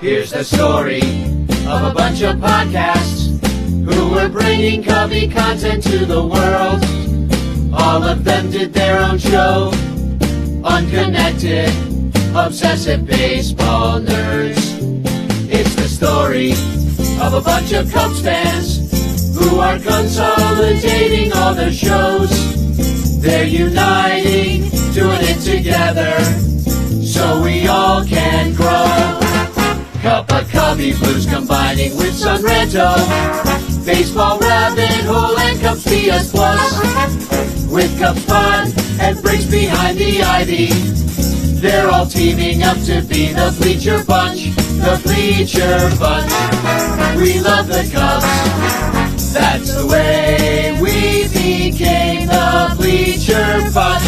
Here's the story of a bunch of podcasts who were bringing Cubby content to the world. All of them did their own show. Unconnected, obsessive baseball nerds. It's the story of a bunch of Cubs fans who are consolidating all their shows. They're uniting, doing it together, so we all can grow. Cup of Cubby Blues combining with Sunranto, Baseball Rabbit Hole and Cubs PS Plus. With Cubs Pod and Briggs behind the ivy, they're all teaming up to be the Bleacher Bunch, the Bleacher Bunch. We love the Cubs, that's the way we became the Bleacher Bunch.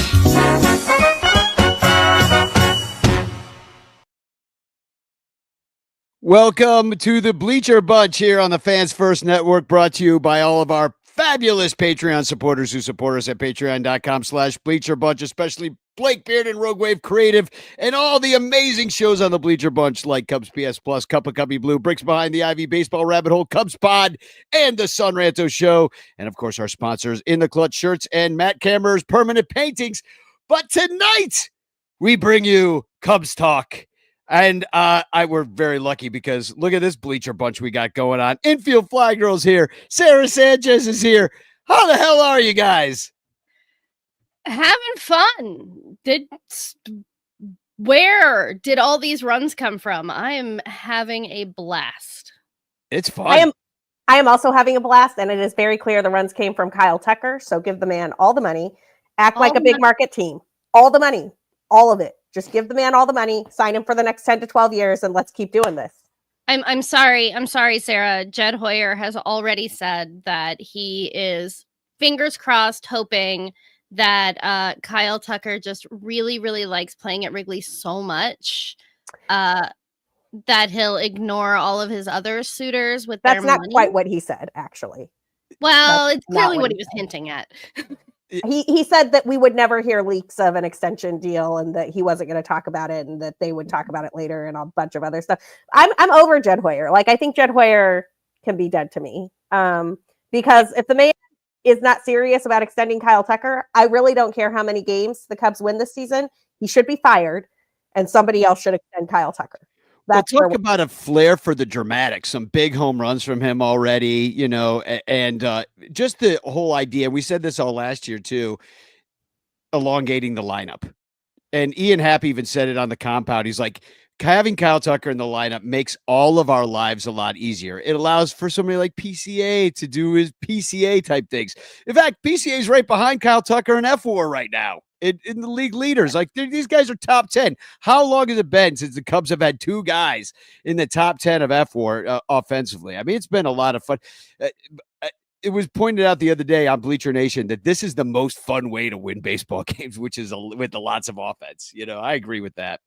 Welcome to the Bleacher Bunch here on the Fans First Network, brought to you by all of our fabulous Patreon supporters who support us at patreon.com/Bleacher Bunch, especially Blake Beard and Rogue Wave Creative and all the amazing shows on the Bleacher Bunch like Cubs PS Plus, Cup of Cubby Blue, Bricks Behind the Ivy, Baseball Rabbit Hole, Cubs Pod, and the Sunranto Show. And of course, our sponsors, In the Clutch Shirts and Matt Cameron's Permanent Paintings. But tonight, we bring you Cubs Talk. And we're very lucky because look at this Bleacher Bunch we got going on. Infield Fly Girl's here. Sara Sanchez is here. How the hell are you guys? Having fun. Where did all these runs come from? I am having a blast. It's fun. I am also having a blast, and it is very clear the runs came from Kyle Tucker. So give the man all the money. Act like a big market team. All the money. All of it. Just give the man all the money, sign him for the next 10 to 12 years, and let's keep doing this. I'm sorry, Sarah. Jed Hoyer has already said that he is, fingers crossed, hoping that Kyle Tucker just really, really likes playing at Wrigley so much that he'll ignore all of his other suitors with their money. That's not quite what he said, actually. Well, it's clearly what he was hinting at. He said that we would never hear leaks of an extension deal and that he wasn't going to talk about it and that they would talk about it later and a bunch of other stuff. I'm over Jed Hoyer. Like, I think Jed Hoyer can be dead to me. Because if the man is not serious about extending Kyle Tucker, I really don't care how many games the Cubs win this season. He should be fired and somebody else should extend Kyle Tucker. Let's talk about a flair for the dramatic. Some big home runs from him already, you know, and just the whole idea. We said this all last year, too, elongating the lineup. And Ian Happ even said it on the compound. He's like, having Kyle Tucker in the lineup makes all of our lives a lot easier. It allows for somebody like PCA to do his PCA type things. In fact, PCA is right behind Kyle Tucker in F4 right now. In the league leaders. Like, these guys are top 10. How long has it been since the Cubs have had two guys in the top 10 of F4 offensively? I mean, it's been a lot of fun. It was pointed out the other day on Bleacher Nation that this is the most fun way to win baseball games, which is with lots of offense. You know, I agree with that.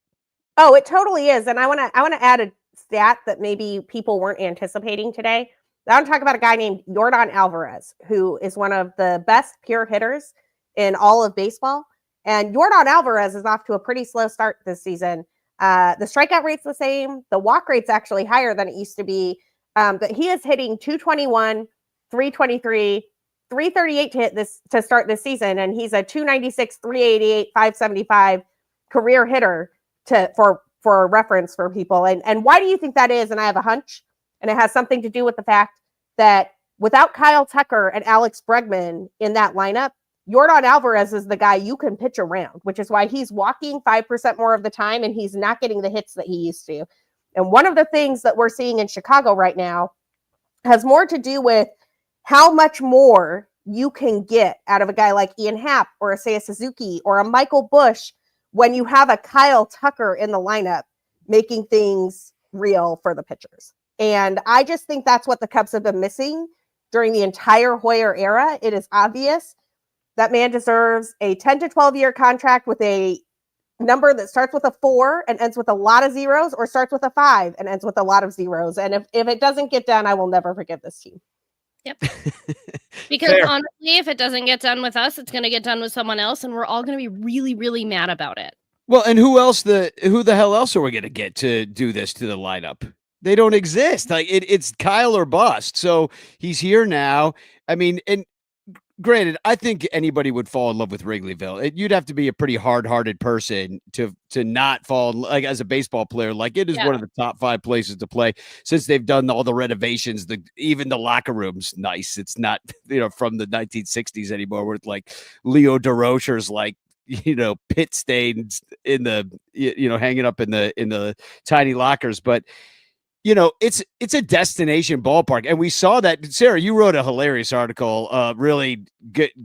Oh, it totally is. And I want to add a stat that maybe people weren't anticipating today. I want to talk about a guy named Yordan Alvarez, who is one of the best pure hitters in all of baseball. And Yordan Alvarez is off to a pretty slow start this season. The strikeout rate's the same. The walk rate's actually higher than it used to be. But he is hitting 221, 323, 338 to start this season. And he's a 296, 388, 575 career hitter for reference for people. And why do you think that is? And I have a hunch. And it has something to do with the fact that without Kyle Tucker and Alex Bregman in that lineup, Yordan Alvarez is the guy you can pitch around, which is why he's walking 5% more of the time and he's not getting the hits that he used to. And one of the things that we're seeing in Chicago right now has more to do with how much more you can get out of a guy like Ian Happ or a Seiya Suzuki or a Michael Busch when you have a Kyle Tucker in the lineup making things real for the pitchers. And I just think that's what the Cubs have been missing during the entire Hoyer era. It is obvious. That man deserves a 10 to 12 year contract with a number that starts with a 4 and ends with a lot of zeros, or starts with a 5 and ends with a lot of zeros. And if it doesn't get done, I will never forgive this team. Yep. Because honestly, if it doesn't get done with us, it's going to get done with someone else, and we're all going to be really, really mad about it. Well, and who the hell else are we going to get to do this to the lineup? They don't exist. Like it's Kyle or bust. So he's here now. I mean, and granted, I think anybody would fall in love with Wrigleyville. You'd have to be a pretty hard-hearted person to not fall like as a baseball player. Like it is one of the top 5 places to play since they've done all the renovations. Even the locker room's nice. It's not from the 1960s anymore, where it's like Leo DeRocher's like pit stains in the hanging up in the tiny lockers, but. It's a destination ballpark. And we saw that. Sarah, you wrote a hilarious article really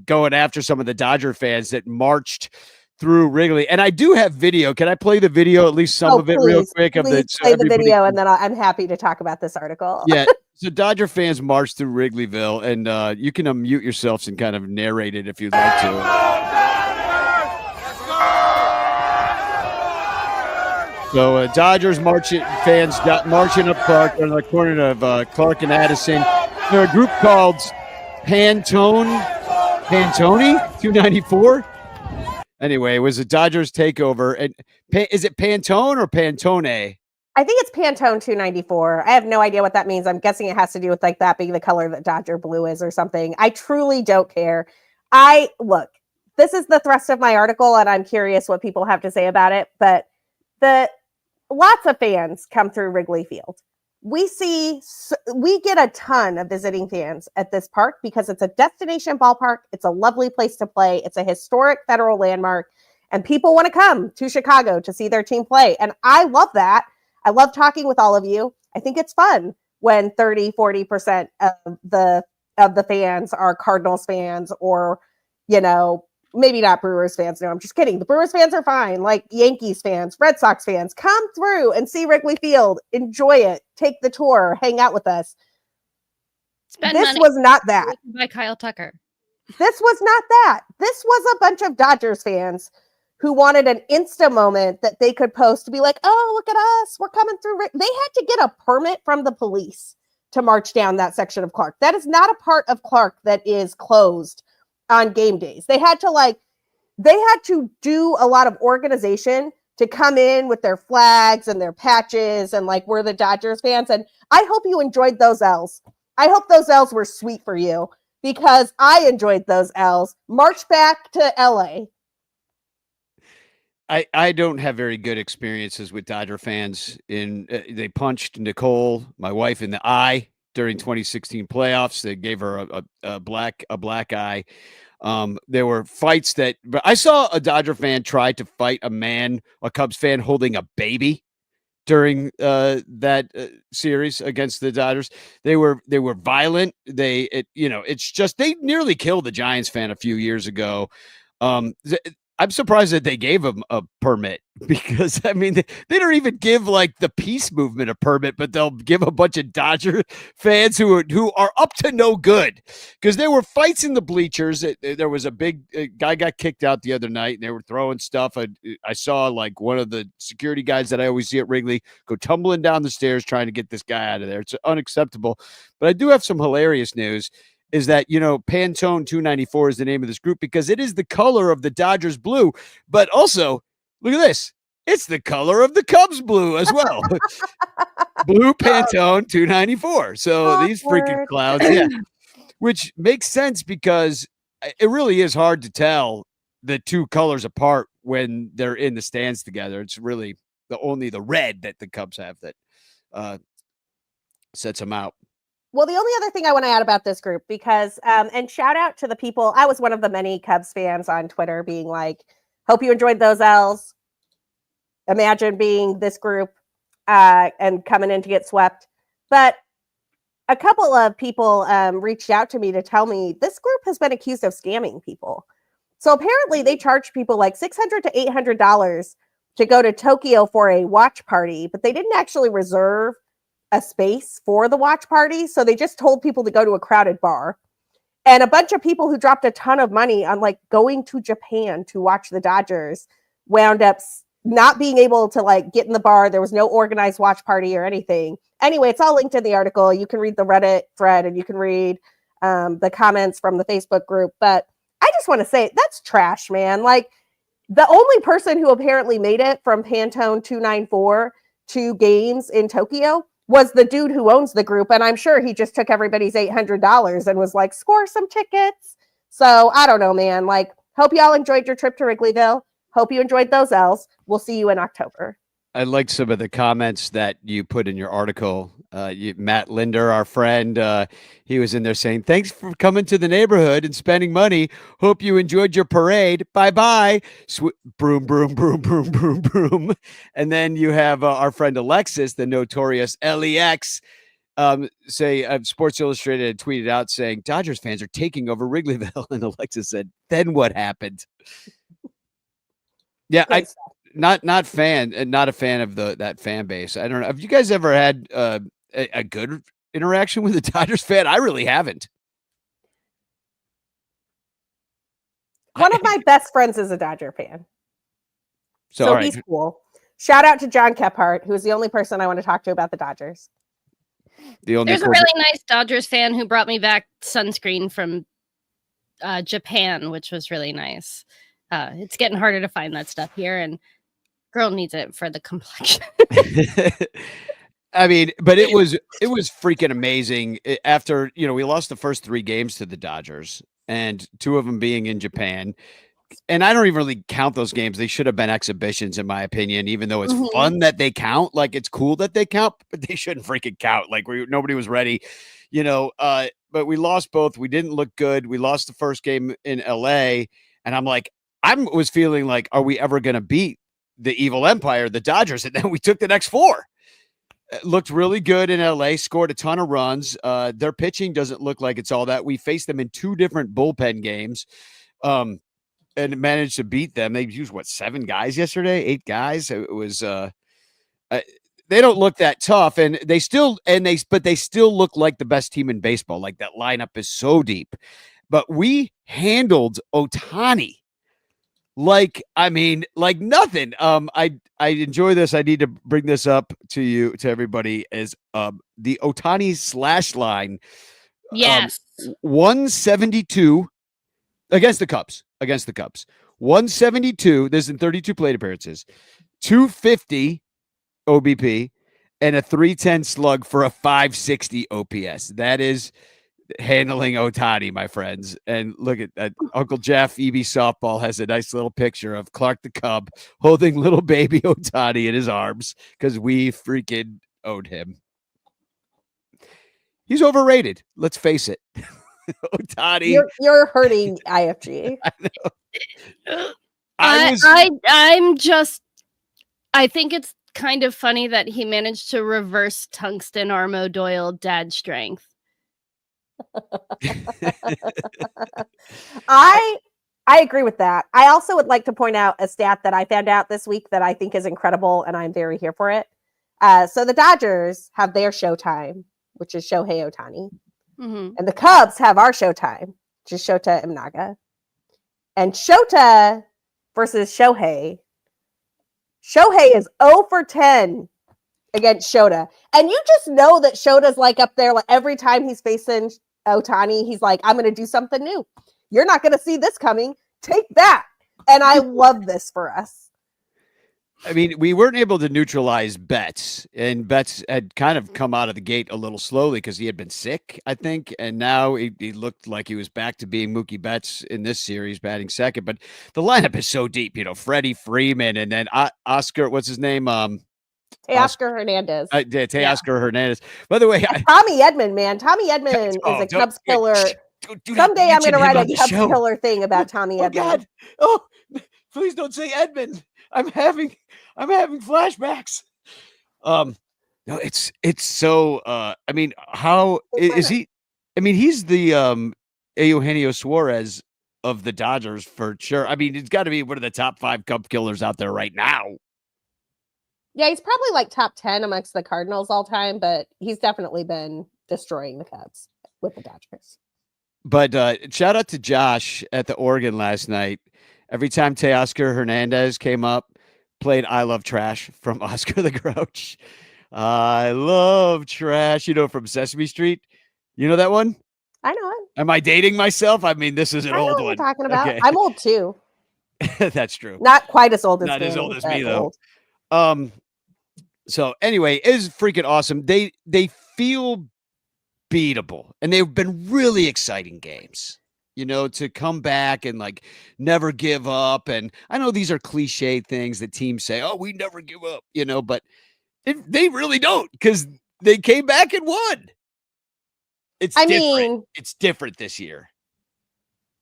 going after some of the Dodger fans that marched through Wrigley. And I do have video. Can I play the video, at least some of it real quick? Please play the video, and then I'm happy to talk about this article. Yeah. So Dodger fans marched through Wrigleyville, and you can unmute yourselves and kind of narrate it if you'd like to. So Dodgers fans got marching up Clark on the corner of Clark and Addison. They're a group called Pantone 294. Anyway, it was a Dodgers takeover. And is it Pantone or Pantone? I think it's Pantone 294. I have no idea what that means. I'm guessing it has to do with like that being the color that Dodger blue is or something. I truly don't care. Look, this is the thrust of my article, and I'm curious what people have to say about it. But lots of fans come through Wrigley Field. We get a ton of visiting fans at this park because it's a destination ballpark. It's a lovely place to play. It's a historic federal landmark, and people want to come to Chicago to see their team play. And I love that. I love talking with all of you. I think it's fun when 30-40% of the fans are Cardinals fans or, maybe not Brewers fans. No, I'm just kidding. The Brewers fans are fine. Like Yankees fans, Red Sox fans, come through and see Wrigley Field. Enjoy it. Take the tour. Hang out with us. This was not that. By Kyle Tucker. This was not that. This was a bunch of Dodgers fans who wanted an Insta moment that they could post to be like, oh, look at us. We're coming through. They had to get a permit from the police to march down that section of Clark. That is not a part of Clark that is closed on game days. They had to do a lot of organization to come in with their flags and their patches and like we're the Dodgers fans. And I hope you enjoyed those L's. I hope those L's were sweet for you because I enjoyed those L's. March back to LA. I don't have very good experiences with Dodger fans. They punched Nicole, my wife, in the eye during 2016 playoffs. They gave her a black eye. There were fights but I saw a Dodger fan try to fight a Cubs fan holding a baby during that series against the Dodgers. They were violent. It's just, they nearly killed the Giants fan a few years ago. I'm surprised that they gave him a permit because, I mean, they don't even give like the peace movement a permit, but they'll give a bunch of Dodger fans who are up to no good because there were fights in the bleachers. There was a big guy got kicked out the other night and they were throwing stuff. I saw like one of the security guys that I always see at Wrigley go tumbling down the stairs trying to get this guy out of there. It's unacceptable. But I do have some hilarious news. Is that, Pantone 294 is the name of this group because it is the color of the Dodgers blue, but also, look at this. It's the color of the Cubs blue as well. Blue Pantone 294. So these freaking clouds, yeah, which makes sense because it really is hard to tell the two colors apart when they're in the stands together. It's really only the red that the Cubs have that sets them out. Well, the only other thing I want to add about this group, because, and shout out to the people, I was one of the many Cubs fans on Twitter being like, hope you enjoyed those L's. Imagine being this group and coming in to get swept. But a couple of people reached out to me to tell me this group has been accused of scamming people. So apparently they charged people like $600 to $800 to go to Tokyo for a watch party, but they didn't actually reserve a space for the watch party. So they just told people to go to a crowded bar. And a bunch of people who dropped a ton of money on like going to Japan to watch the Dodgers wound up not being able to like get in the bar. There was no organized watch party or anything. Anyway, it's all linked in the article. You can read the Reddit thread and you can read the comments from the Facebook group. But I just want to say that's trash, man. Like the only person who apparently made it from Pantone 294 to games in Tokyo was the dude who owns the group. And I'm sure he just took everybody's $800 and was like, score some tickets. So I don't know, man. Like, hope y'all enjoyed your trip to Wrigleyville. Hope you enjoyed those L's. We'll see you in October. I liked some of the comments that you put in your article. Matt Linder, our friend, he was in there saying, thanks for coming to the neighborhood and spending money. Hope you enjoyed your parade. Bye-bye. Broom, broom, broom, broom, broom, broom. And then you have our friend Alexis, the notorious LEX, say Sports Illustrated had tweeted out saying, Dodgers fans are taking over Wrigleyville. And Alexis said, then what happened? Yeah, not a fan of that fan base. I don't know. Have you guys ever had a good interaction with a Dodgers fan? I really haven't. One of my best friends is a Dodger fan. So right. He's cool. Shout out to John Kephart, who is the only person I want to talk to about the Dodgers. There's a really nice Dodgers fan who brought me back sunscreen from Japan, which was really nice. It's getting harder to find that stuff here, and girl needs it for the complexion. I mean, but it was freaking amazing. After, we lost the first 3 games to the Dodgers, and 2 of them being in Japan. And I don't even really count those games. They should have been exhibitions, in my opinion, even though it's fun that they count. Like, it's cool that they count, but they shouldn't freaking count. Like, nobody was ready, but we lost both. We didn't look good. We lost the first game in LA. And I'm like, I was feeling like, are we ever going to beat the evil empire, the Dodgers? And then we took the next 4. It looked really good in LA, scored a ton of runs. Their pitching doesn't look like it's all that. We faced them in 2 different bullpen games. And managed to beat them. They used 7 guys yesterday, 8 guys. It was they don't look that tough, and they still look like the best team in baseball. Like, that lineup is so deep, but we handled Ohtani like nothing. I enjoy this. I need to bring this up to everybody as the Ohtani slash line. Yes, 172 against the Cubs. 172. This is in 32 plate appearances. 250 OBP and a 310 slug for a 560 OPS. That is handling Ohtani, my friends. And look at Uncle Jeff, EB Softball, has a nice little picture of Clark the Cub holding little baby Ohtani in his arms because we freaking owed him. He's overrated. Let's face it. Ohtani. You're hurting IFG. I think it's kind of funny that he managed to reverse Tungsten Armo Doyle dad strength. I agree with that. I also would like to point out a stat that I found out this week that I think is incredible, and I'm very here for it. So the Dodgers have their showtime, which is Shohei Ohtani. And the Cubs have our showtime, which is Shota Imnaga. And Shota versus Shohei. Shohei is 0 for 10 against Shota. And you just know that Shota's like up there, like every time he's facing Ohtani, he's like, I'm going to do something new. You're not going to see this coming. Take that. And I love this for us. I mean, we weren't able to neutralize Betts, and Betts had kind of come out of the gate a little slowly because he had been sick, I think, and now he looked like he was back to being Mookie Betts in this series, batting second. But the lineup is so deep, Freddie Freeman, and then Oscar, what's his name? Teoscar Hernandez. Teoscar Hernandez. By the way, Tommy Edman, man. Tommy Edman is a Cubs killer. Someday I'm going to write a Cubs killer thing about Tommy Edman. God. Oh, please don't say Edman. I'm having flashbacks. No, it's so. I mean, how is he? I mean, he's the Eugenio Suarez of the Dodgers for sure. I mean, it's got to be one of the top 5 Cub killers out there right now. Yeah, he's probably like top 10 amongst the Cardinals all time, but he's definitely been destroying the Cubs with the Dodgers. But shout out to Josh at the Oregon last night. Every time Teoscar Hernandez came up, played I Love Trash from Oscar the Grouch. I love trash, from Sesame Street. You know that one? I know it. Am I dating myself? I mean, this is an old one. You're talking about. Okay. I'm old too. That's true. Not quite as old as Not me. As old as me, though. Old. So anyway, it is freaking awesome. They feel beatable, and they've been really exciting games. To come back and like never give up. And I know these are cliche things that teams say, "Oh, we never give up," but they really don't, because they came back and won. It's different. It's different this year.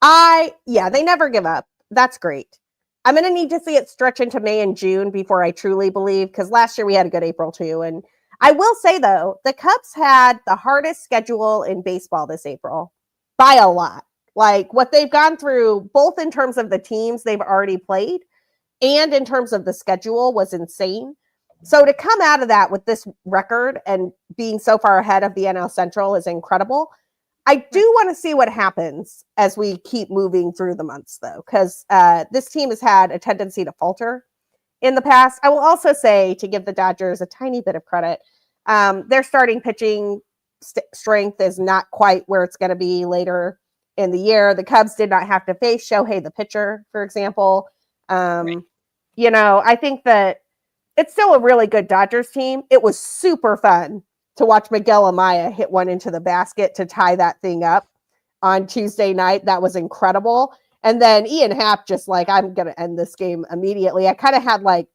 They never give up. That's great. I'm going to need to see it stretch into May and June before I truly believe, because last year we had a good April too. And I will say, though, the Cubs had the hardest schedule in baseball this April by a lot. Like what they've gone through, both in terms of the teams they've already played and in terms of the schedule, was insane. So to come out of that with this record and being so far ahead of the NL Central is incredible. I do want to see what happens as we keep moving through the months, though, because this team has had a tendency to falter in the past. I will also say, to give the Dodgers a tiny bit of credit, their starting pitching strength is not quite where it's going to be later in the year. The Cubs did not have to face Shohei the pitcher, for example. Right. I think that it's still a really good Dodgers team. It was super fun to watch Miguel Amaya hit one into the basket to tie that thing up on Tuesday night. That was incredible. And then Ian Happ just like, I'm going to end this game immediately. I kind of had like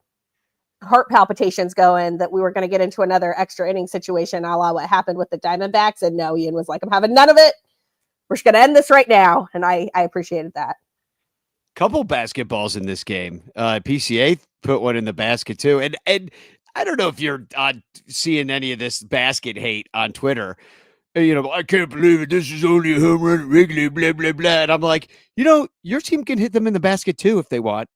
heart palpitations going that we were going to get into another extra inning situation, a la what happened with the Diamondbacks. And no, Ian was like, I'm having none of it. We're just going to end this right now. And I appreciated that. Couple basketballs in this game. PCA put one in the basket too. And I don't know if you're seeing any of this basket hate on Twitter. I can't believe it. This is only a home run at Wrigley, blah, blah, blah. And I'm like, your team can hit them in the basket too if they want.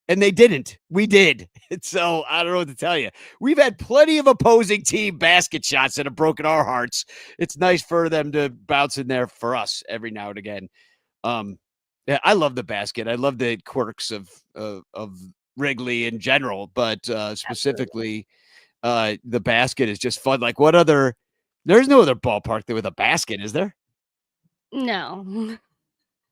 And they didn't. We did. So I don't know what to tell you. We've had plenty of opposing team basket shots that have broken our hearts. It's nice for them to bounce in there for us every now and again. Yeah, I love the basket. I love the quirks of Wrigley in general, but specifically the basket is just fun. Like there's no other ballpark with a basket, is there? No.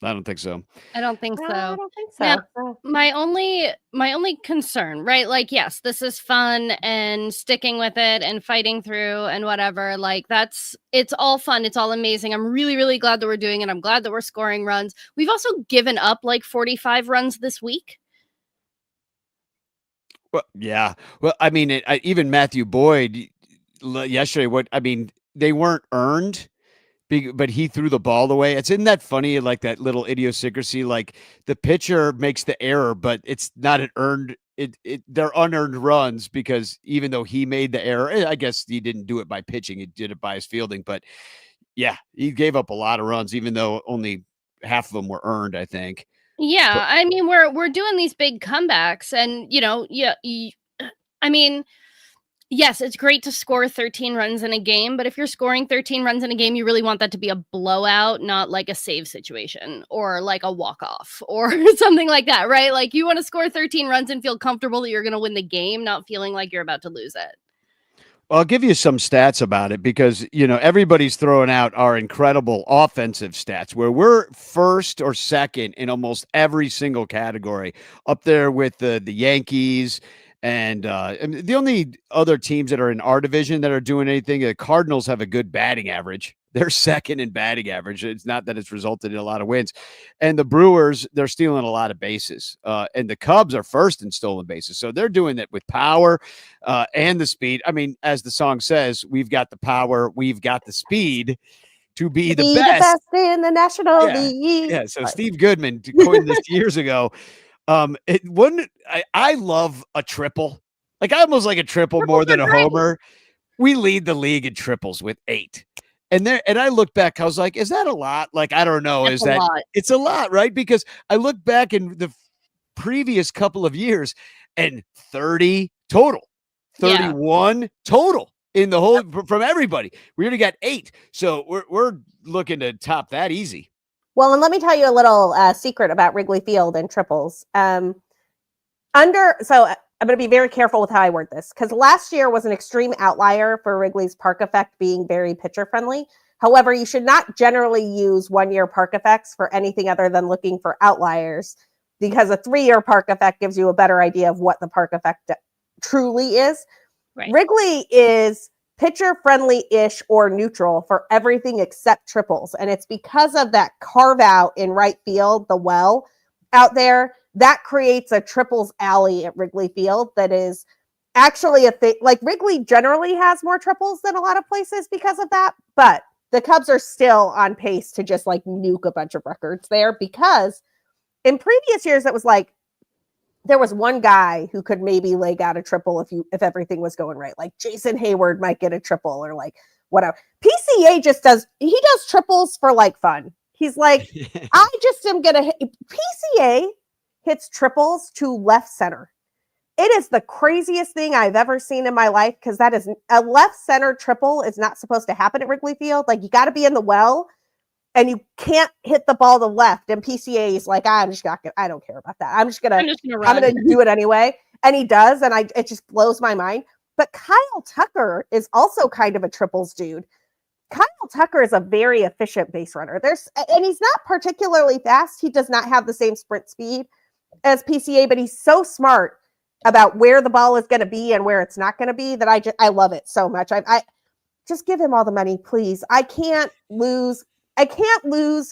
I don't think so. I don't think so. I don't think so. Now, my only concern, right? Like, yes, this is fun and sticking with it and fighting through and whatever. Like, it's all fun. It's all amazing. I'm really, really glad that we're doing it. I'm glad that we're scoring runs. We've also given up like 45 runs this week. Well, yeah. Well, I mean, even Matthew Boyd yesterday, they weren't earned, but he threw the ball away. Isn't that funny? Like that little idiosyncrasy, like the pitcher makes the error, but it's not an earned, they're unearned runs, because even though he made the error, I guess he didn't do it by pitching. He did it by his fielding, but yeah, he gave up a lot of runs, even though only half of them were earned, I think. Yeah. But, I mean, we're doing these big comebacks and, yes, it's great to score 13 runs in a game, but if you're scoring 13 runs in a game, you really want that to be a blowout, not like a save situation or like a walk-off or something like that, right? Like you want to score 13 runs and feel comfortable that you're going to win the game, not feeling like you're about to lose it. Well, I'll give you some stats about it because, everybody's throwing out our incredible offensive stats where we're first or second in almost every single category, up there with the Yankees. And the only other teams that are in our division that are doing anything, the Cardinals have a good batting average. They're second in batting average. It's not that it's resulted in a lot of wins. And the Brewers, they're stealing a lot of bases. And the Cubs are first in stolen bases. So they're doing it with power and the speed. I mean, as the song says, we've got the power, we've got the speed to be the best in the National League. Yeah, so Steve Goodman coined this years ago. I love a triple. Like I almost like a triple more than a homer. We lead the league in triples with 8. And I look back, I was like, is that a lot? Like, I don't know. It's a lot, right? Because I look back in the previous couple of years and 30 total, 31 total in the whole from everybody. We already got 8. So we're looking to top that easy. Well, and let me tell you a little secret about Wrigley Field and triples. So I'm going to be very careful with how I word this because last year was an extreme outlier for Wrigley's park effect being very pitcher friendly. However, you should not generally use 1-year park effects for anything other than looking for outliers because a 3-year park effect gives you a better idea of what the park effect truly is. Right. Wrigley is pitcher friendly-ish or neutral for everything except triples. And it's because of that carve out in right field, the well out there, that creates a triples alley at Wrigley Field that is actually a thing. Like Wrigley generally has more triples than a lot of places because of that, but the Cubs are still on pace to just like nuke a bunch of records there, because in previous years it was like there was one guy who could maybe leg out a triple if everything was going right. Like Jason Hayward might get a triple or like whatever. PCA just does triples for like fun. He's like, I just am gonna hit. PCA hits triples to left center. It is the craziest thing I've ever seen in my life, because that is a left center triple is not supposed to happen at Wrigley Field. Like you got to be in the well, and you can't hit the ball to left. And PCA is like, I don't care about that. I'm gonna do it anyway. And he does, and it just blows my mind. But Kyle Tucker is also kind of a triples dude. Kyle Tucker is a very efficient base runner. And he's not particularly fast. He does not have the same sprint speed as PCA, but he's so smart about where the ball is going to be and where it's not going to be that I love it so much. I just give him all the money, please. I can't lose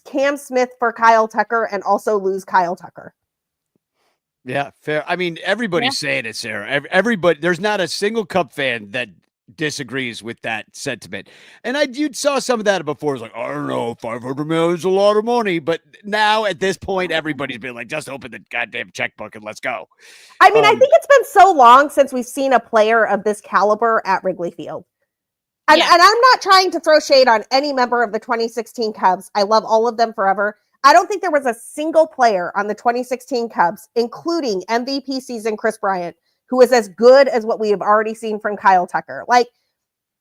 Cam Smith for Kyle Tucker and also lose Kyle Tucker. Yeah, fair. I mean, everybody's saying it, Sarah. Everybody, there's not a single Cub fan that disagrees with that sentiment. And you saw some of that before. It's like, I don't know, $500 million is a lot of money. But now at this point, everybody's been like, just open the goddamn checkbook and let's go. I mean, I think it's been so long since we've seen a player of this caliber at Wrigley Field. And I'm not trying to throw shade on any member of the 2016 Cubs. I love all of them forever. I don't think there was a single player on the 2016 Cubs, including MVP season Chris Bryant, who is as good as what we have already seen from Kyle Tucker. Like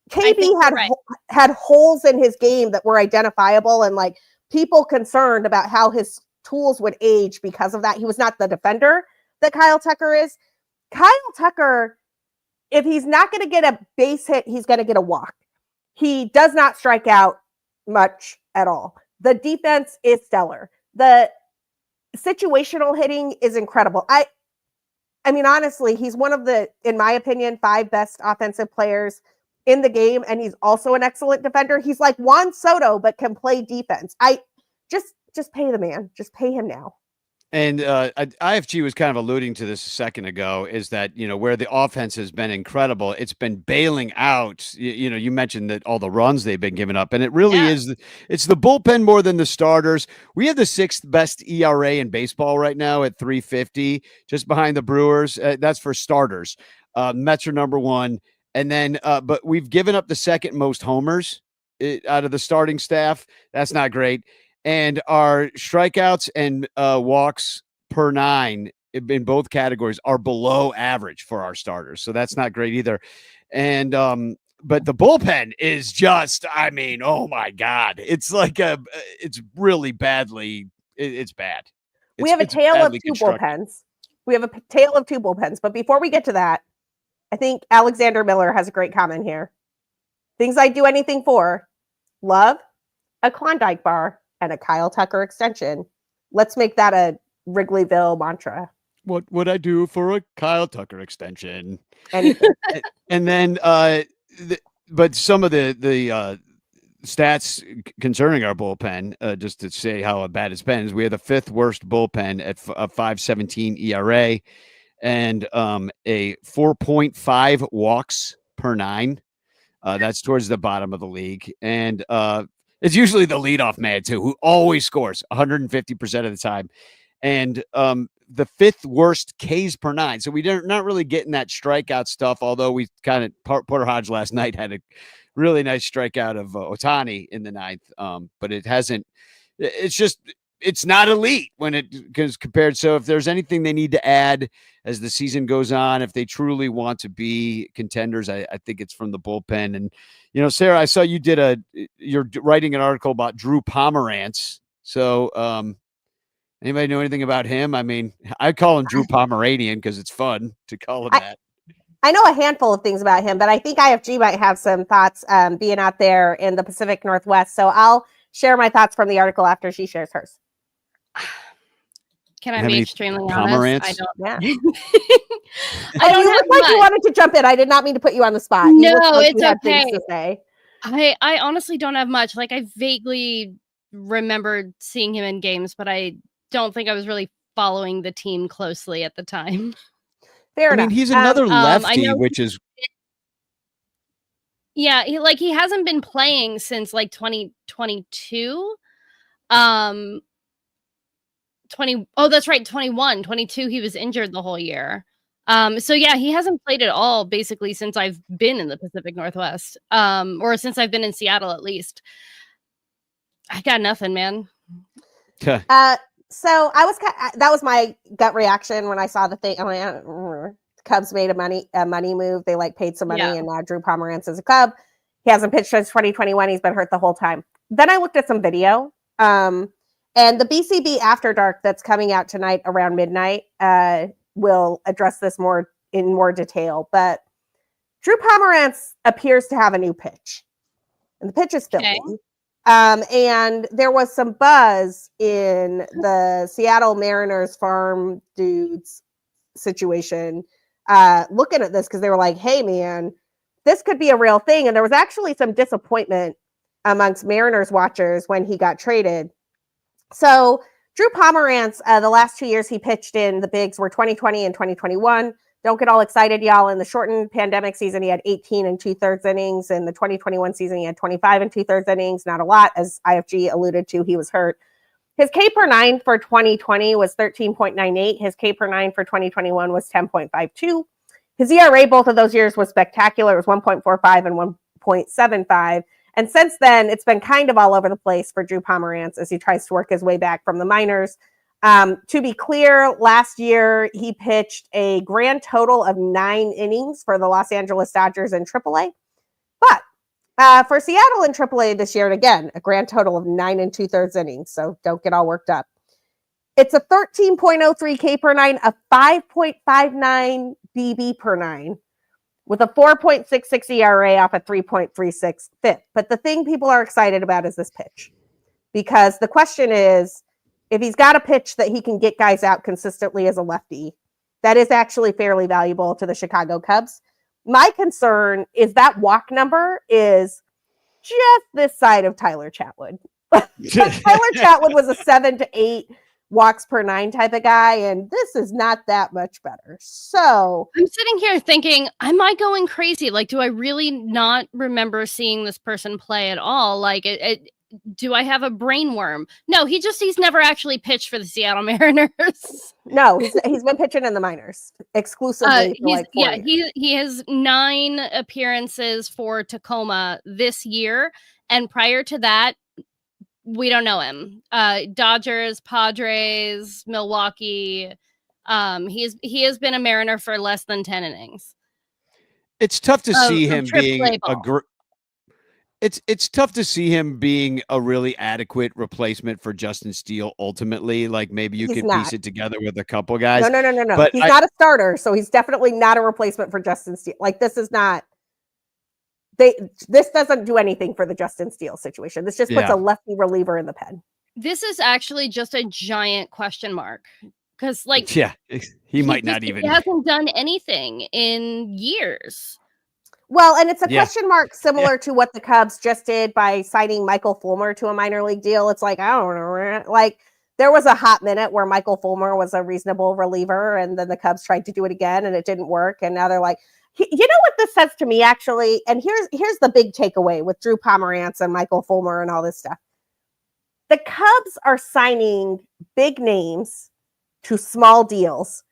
KB had holes in his game that were identifiable, and like people concerned about how his tools would age because of that. He was not the defender that Kyle Tucker is. Kyle Tucker, if he's not going to get a base hit, he's going to get a walk. He does not strike out much at all. The defense is stellar. The situational hitting is incredible. I mean, honestly, he's one of the, in my opinion, 5 best offensive players in the game, and he's also an excellent defender. He's like Juan Soto, but can play defense. I just pay the man. Just pay him now. And IFG was kind of alluding to this a second ago, is that, where the offense has been incredible, it's been bailing out. You mentioned that all the runs they've been giving up, and it really is. It's the bullpen more than the starters. We have the 6th best ERA in baseball right now at 3.50, just behind the Brewers. That's for starters. Mets are number 1. And then, but we've given up the 2nd most homers out of the starting staff. That's not great. And our strikeouts and walks per 9 in both categories are below average for our starters. So that's not great either. And but the bullpen is just, I mean, oh my God. It's like it's really badly, it's bad. We have a tale of 2 bullpens. We have a tale of 2 bullpens. But before we get to that, I think Alexander Miller has a great comment here. Things I'd do anything for: love, a Klondike bar, and a Kyle Tucker extension. Let's make that a Wrigleyville mantra. What would I do for a Kyle Tucker extension? Anything. And then, but some of the stats concerning our bullpen, just to say how bad it's been, is we have the 5th worst bullpen at 5.17 ERA and a 4.5 walks per 9. That's towards the bottom of the league. And it's usually the leadoff man, too, who always scores 150% of the time. And the 5th worst Ks per 9. So we're not really getting that strikeout stuff, although we kind of, Porter Hodge last night had a really nice strikeout of Ohtani in the 9th. But it hasn't, it's not elite when it goes compared. So if there's anything they need to add as the season goes on, if they truly want to be contenders, I think it's from the bullpen. And, Sarah, I saw you're writing an article about Drew Pomerantz. So anybody know anything about him? I mean, I call him Drew Pomeranian because it's fun to call him that. I know a handful of things about him, but I think IFG might have some thoughts being out there in the Pacific Northwest. So I'll share my thoughts from the article after she shares hers. Can I Have be any extremely honest? I Pomerantz? don't. Yeah. I don't you have look like you much. wanted to jump in. I did not mean to put you on the spot. You No, look like it's you had okay. things to say. I honestly don't have much. Like, I vaguely remembered seeing him in games, but I don't think I was really following the team closely at the time. Fair I mean, enough. he's another I lefty, know. which is Yeah, he hasn't been playing since like 2022. 20 Oh, that's right, 21. 22 he was injured the whole year. So yeah, he hasn't played at all basically since I've been in the Pacific Northwest. Or since I've been in Seattle at least. I got nothing, man. So I was that was my gut reaction when I saw the thing. I'm like, Cubs made a money move. They like paid some money, Yeah. and now Drew Pomerantz is a Cub. He hasn't pitched since 2021. He's been hurt the whole time. Then I looked at some video, and the BCB After Dark that's coming out tonight around midnight will address this in more detail. But Drew Pomerantz appears to have a new pitch, and the pitch is filthy. Okay. And there was some buzz in the Seattle Mariners farm dudes situation looking at this because they were like, hey, man, this could be a real thing. And there was actually some disappointment amongst Mariners watchers when he got traded. So Drew Pomerantz, the last 2 years he pitched in the bigs were 2020 and 2021. Don't get all excited, y'all. In the shortened pandemic season, he had 18 and 2/3 innings. In the 2021 season, he had 25 and 2/3 innings. Not a lot, as IFG alluded to. He was hurt. His K per 9 for 2020 was 13.98. His K per 9 for 2021 was 10.52. His ERA both of those years was spectacular. It was 1.45 and 1.75. And since then, it's been kind of all over the place for Drew Pomerantz as he tries to work his way back from the minors. To be clear, last year he pitched a grand total of 9 innings for the Los Angeles Dodgers in AAA. But for Seattle in AAA this year, and again, a grand total of 9 and 2/3 innings. So don't get all worked up. It's a 13.03 K per 9, a 5.59 BB per 9, with a 4.66 ERA off a 3.36 FIP. But the thing people are excited about is this pitch. Because the question is, if he's got a pitch that he can get guys out consistently as a lefty, that is actually fairly valuable to the Chicago Cubs. My concern is that walk number is just this side of Tyler Chatwood. Tyler Chatwood was a 7 to 8 walks per 9 type of guy, and this is not that much better. So I'm sitting here thinking, am I going crazy? Like, do I really not remember seeing this person play at all? Like, do I have a brain worm? No, he's never actually pitched for the Seattle Mariners. No, he's been pitching in the minors exclusively for like 4 years. He has 9 appearances for Tacoma this year, and prior to that, we don't know him. Dodgers, Padres, Milwaukee. He has been a Mariner for less than 10 innings. It's tough to see him being It's tough to see him being a really adequate replacement for Justin Steele ultimately. Like maybe you could piece it together with a couple guys. No. But he's not a starter, so he's definitely not a replacement for Justin Steele. Like this is not this doesn't do anything for the Justin Steele situation. This just puts a lefty reliever in the pen. This is actually just a giant question mark. Because like he might not even he hasn't done anything in years. Well, and it's a question mark similar to what the Cubs just did by signing Michael Fulmer to a minor league deal. It's like, I don't know, like there was a hot minute where Michael Fulmer was a reasonable reliever, and then the Cubs tried to do it again, and it didn't work. And now they're like, you know what this says to me, actually? And here's the big takeaway with Drew Pomerantz and Michael Fulmer and all this stuff. The Cubs are signing big names to small deals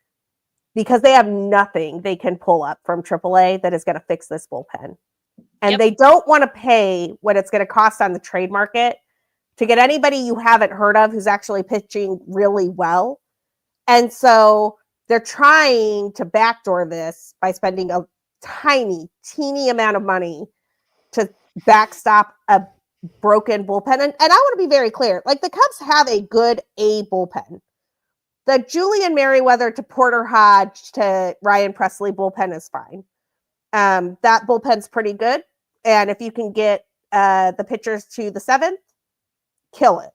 because they have nothing they can pull up from AAA that is going to fix this bullpen. And they don't want to pay what it's going to cost on the trade market to get anybody you haven't heard of who's actually pitching really well. And so they're trying to backdoor this by spending a teeny amount of money to backstop a broken bullpen. And I want to be very clear, like the Cubs have a good A bullpen. The Julian Merriweather to Porter Hodge to Ryan Presley bullpen is fine. That bullpen's pretty good. And if you can get the pitchers to the 7th, kill it.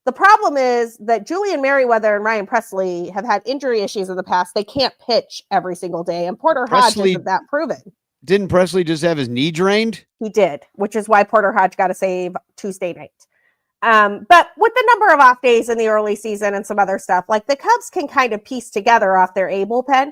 The problem is that Julian Merriweather and Ryan Presley have had injury issues in the past. They can't pitch every single day, and Porter Hodge isn't that proven. Didn't Presley just have his knee drained? He did, which is why Porter Hodge got a save Tuesday night. But with the number of off days in the early season and some other stuff, like the Cubs can kind of piece together off their A bullpen,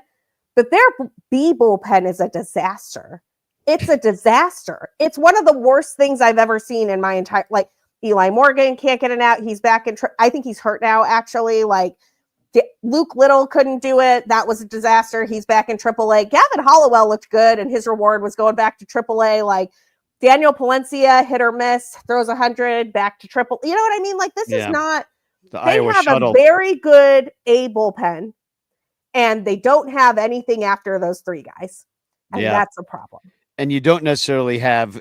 but their B bullpen is a disaster. It's a disaster. It's one of the worst things I've ever seen in my entire, like, Eli Morgan can't get it out. He's back in, I think he's hurt now, actually. Like, Luke Little couldn't do it. That was a disaster. He's back in AAA. Gavin Hollowell looked good, and his reward was going back to AAA. Like, Daniel Palencia, hit or miss, throws 100, back to triple. You know what I mean? Like, this is not, they Iowa have shuttle. a very good A bullpen, and they don't have anything after those three guys. And that's a problem. And you don't necessarily have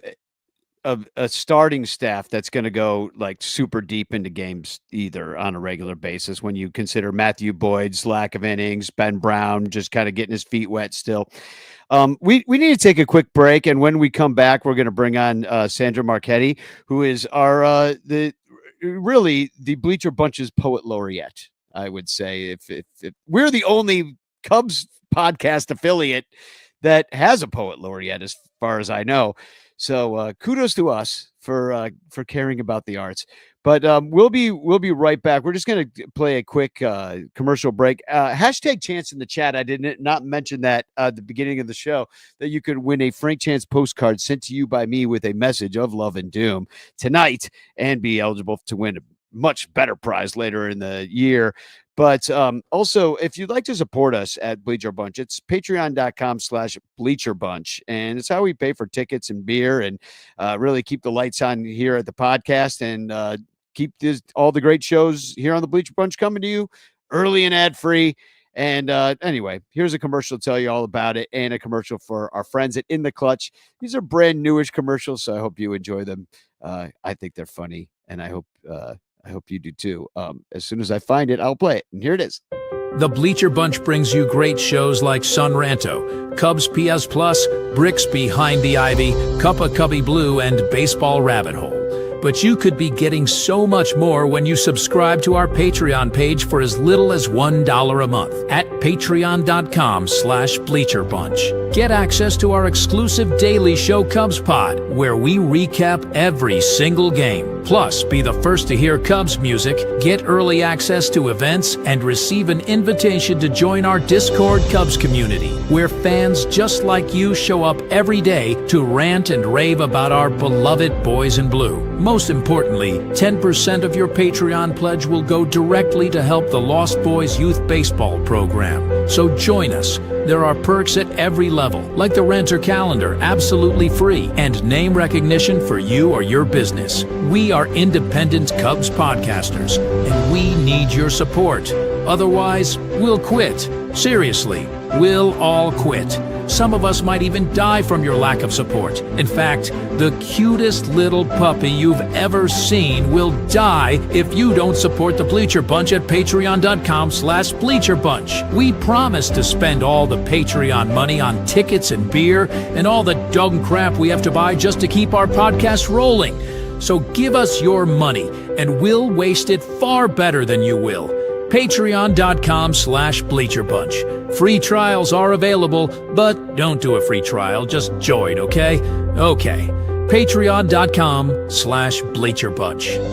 a starting staff that's going to go like super deep into games either on a regular basis when you consider Matthew Boyd's lack of innings, Ben Brown just kind of getting his feet wet still. We need to take a quick break, and when we come back, we're going to bring on Sandra Marchetti, who is our the Bleacher Bunch's poet laureate. I would say if we're the only Cubs podcast affiliate that has a poet laureate, as far as I know. So kudos to us for caring about the arts. But we'll be right back. We're just going to play a quick commercial break. Hashtag Chance in the chat. I did not mention that at the beginning of the show, that you could win a Frank Chance postcard sent to you by me with a message of love and doom tonight, and be eligible to win a much better prize later in the year. But also, if you'd like to support us at Bleacher Bunch, it's patreon.com/Bleacher Bunch. And it's how we pay for tickets and beer and really keep the lights on here at the podcast and keep all the great shows here on the Bleacher Bunch coming to you early and ad-free. And anyway, here's a commercial to tell you all about it, and a commercial for our friends at In the Clutch. These are brand newish commercials, so I hope you enjoy them. I think they're funny, and I hope you do too. As soon as I find it, I'll play it. And here it is. The Bleacher Bunch brings you great shows like Sun Ranto, Cubs PS Plus, Bricks Behind the Ivy, Cuppa Cubby Blue, and Baseball Rabbit Hole. But you could be getting so much more when you subscribe to our Patreon page for as little as $1 a month at patreon.com/Bleacher Bunch. Get access to our exclusive daily show Cubs Pod, where we recap every single game. Plus, be the first to hear Cubs music, get early access to events, and receive an invitation to join our Discord Cubs community, where fans just like you show up every day to rant and rave about our beloved boys in blue. Most importantly, 10% of your Patreon pledge will go directly to help the Lost Boys Youth Baseball program. So join us. There are perks at every level, like the Renter Calendar, absolutely free, and name recognition for you or your business. We are independent Cubs podcasters, and we need your support. Otherwise, we'll quit. Seriously, we'll all quit. Some of us might even die from your lack of support. In fact, the cutest little puppy you've ever seen will die if you don't support the Bleacher Bunch at patreon.com/Bleacher Bunch. We promise to spend all the Patreon money on tickets and beer and all the dumb crap we have to buy just to keep our podcast rolling. So give us your money, and we'll waste it far better than you will. Patreon.com/Bleacher Bunch. Free trials are available, but don't do a free trial. Just join, okay? Okay. Patreon.com/Bleacher Bunch. In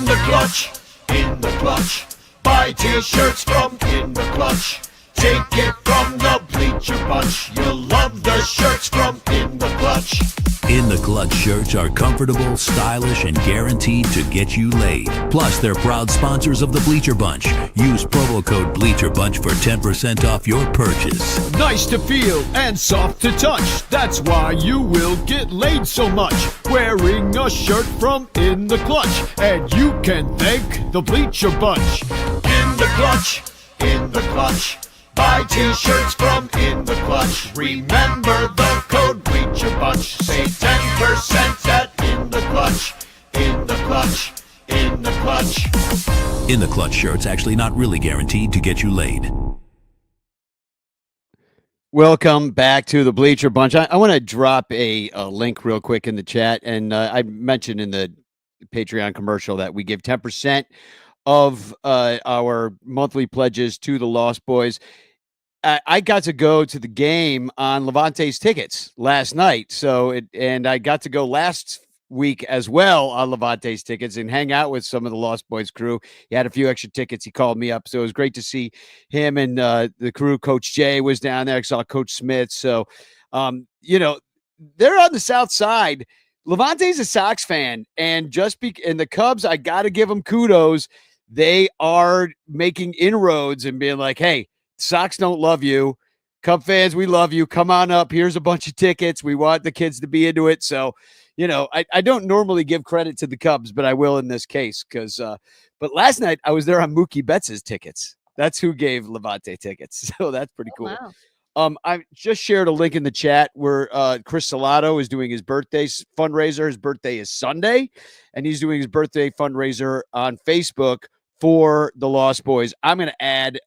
the clutch, in the clutch. Buy t-shirts from In the Clutch. Take it from the Bleacher Bunch. You'll love the shirts from In the Clutch. In the Clutch shirts are comfortable, stylish, and guaranteed to get you laid. Plus, they're proud sponsors of the Bleacher Bunch. Use promo code Bleacher Bunch for 10% off your purchase. Nice to feel and soft to touch. That's why you will get laid so much. Wearing a shirt from In the Clutch. And you can thank the Bleacher Bunch. In the Clutch, in the Clutch. Buy t-shirts from In the Clutch. Remember the code Bleacher Bunch. Save 10% at In the Clutch. In the Clutch. In the Clutch. In the Clutch shirts actually not really guaranteed to get you laid. Welcome back to the Bleacher Bunch. I want to drop a link real quick in the chat. And I mentioned in the Patreon commercial that we give 10% of our monthly pledges to the Lost Boys. I got to go to the game on Levante's tickets last night. And I got to go last week as well on Levante's tickets and hang out with some of the Lost Boys crew. He had a few extra tickets. He called me up. So it was great to see him and the crew. Coach Jay was down there. I saw Coach Smith. So, they're on the South Side. Levante's a Sox fan. And and the Cubs, I got to give them kudos. They are making inroads and being like, hey, Sox don't love you. Cub fans, we love you. Come on up. Here's a bunch of tickets. We want the kids to be into it. So, I don't normally give credit to the Cubs, but I will in this case but last night I was there on Mookie Betts' tickets. That's who gave Levante tickets. So that's pretty cool. Wow. I just shared a link in the chat where Chris Salato is doing his birthday fundraiser. His birthday is Sunday, and he's doing his birthday fundraiser on Facebook for the Lost Boys. I'm going to add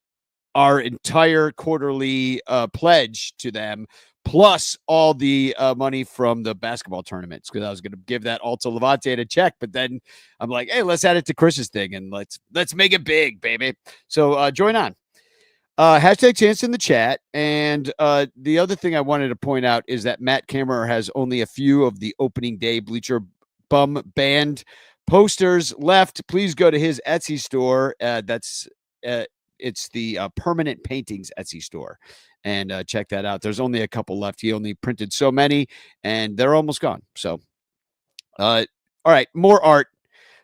our entire quarterly pledge to them, plus all the money from the basketball tournaments, because I was going to give that all to Levante to check. But then I'm like, hey, let's add it to Chris's thing and let's make it big, baby. So join on. Hashtag chance in the chat. And the other thing I wanted to point out is that Matt Kammerer has only a few of the opening day Bleacher Bum Band posters left. Please go to his Etsy store. It's the Permanent Paintings Etsy store, and check that out. There's only a couple left. He only printed so many, and they're almost gone. So, all right, more art.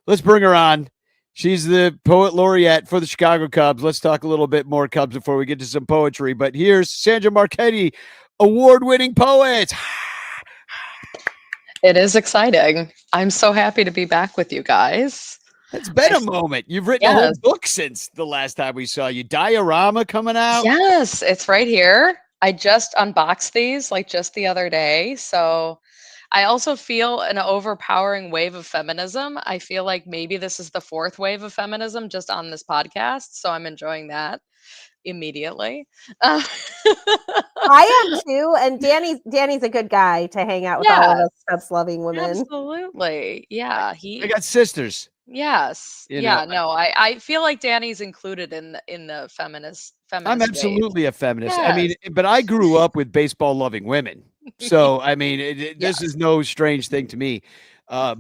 Let's bring her on. She's the poet laureate for the Chicago Cubs. Let's talk a little bit more Cubs before we get to some poetry. But here's Sandra Marchetti, award-winning poet. It is exciting. I'm so happy to be back with you guys. It's been a moment. You've written a whole book since the last time we saw you. Diorama coming out. Yes, it's right here. I just unboxed these like just the other day. So I also feel an overpowering wave of feminism. I feel like maybe this is the fourth wave of feminism just on this podcast. So I'm enjoying that immediately. I am too. And Danny's a good guy to hang out with all of us Cubs loving women. Absolutely. Yeah. I got sisters. Yes. No, I feel like Danny's included in the feminist I'm absolutely a feminist. Yes. I mean, but I grew up with baseball loving women. So, I mean, this is no strange thing to me. Let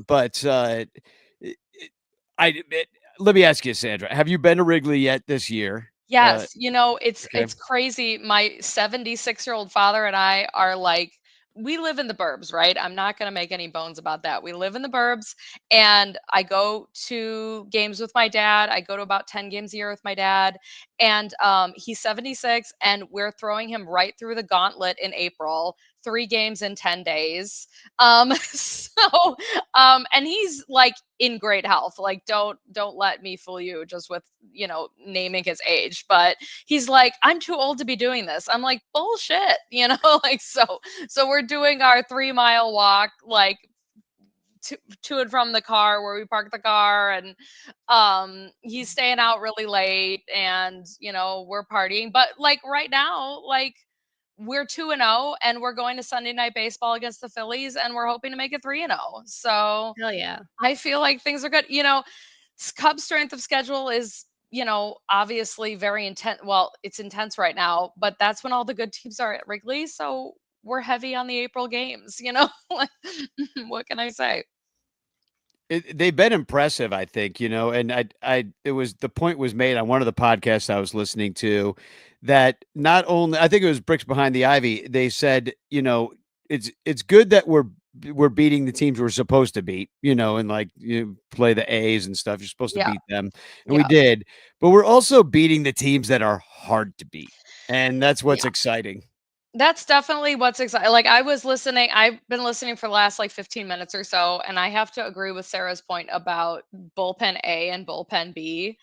me ask you, Sandra, have you been to Wrigley yet this year? Yes. It's crazy. My 76-year-old father and I are like, we live in the burbs, right? I'm not going to make any bones about that. We live in the burbs, and I go to games with my dad. I go to about 10 games a year with my dad, and he's 76, and we're throwing him right through the gauntlet in April, 3 games in 10 days. And he's like in great health. Like, don't let me fool you just with, naming his age, but he's like, I'm too old to be doing this. I'm like, bullshit, like, so we're doing our 3-mile walk, like to and from the car where we park the car, and he's staying out really late, and we're partying, but like right now, like we're 2-0, and we're going to Sunday night baseball against the Phillies, and we're hoping to make it 3-0. So Hell yeah. I feel like things are good. Cubs strength of schedule is, obviously very intense. Well, it's intense right now, but that's when all the good teams are at Wrigley. So we're heavy on the April games, what can I say? They've been impressive, I think, and the point was made on one of the podcasts I was listening to that not only, I think it was Bricks Behind the Ivy. They said, it's good that we're beating the teams we're supposed to beat, and like you play the A's and stuff. You're supposed to beat them. And we did, but we're also beating the teams that are hard to beat. And that's what's exciting. That's definitely what's exciting. Like I've been listening for the last like 15 minutes or so, and I have to agree with Sarah's point about bullpen A and bullpen B.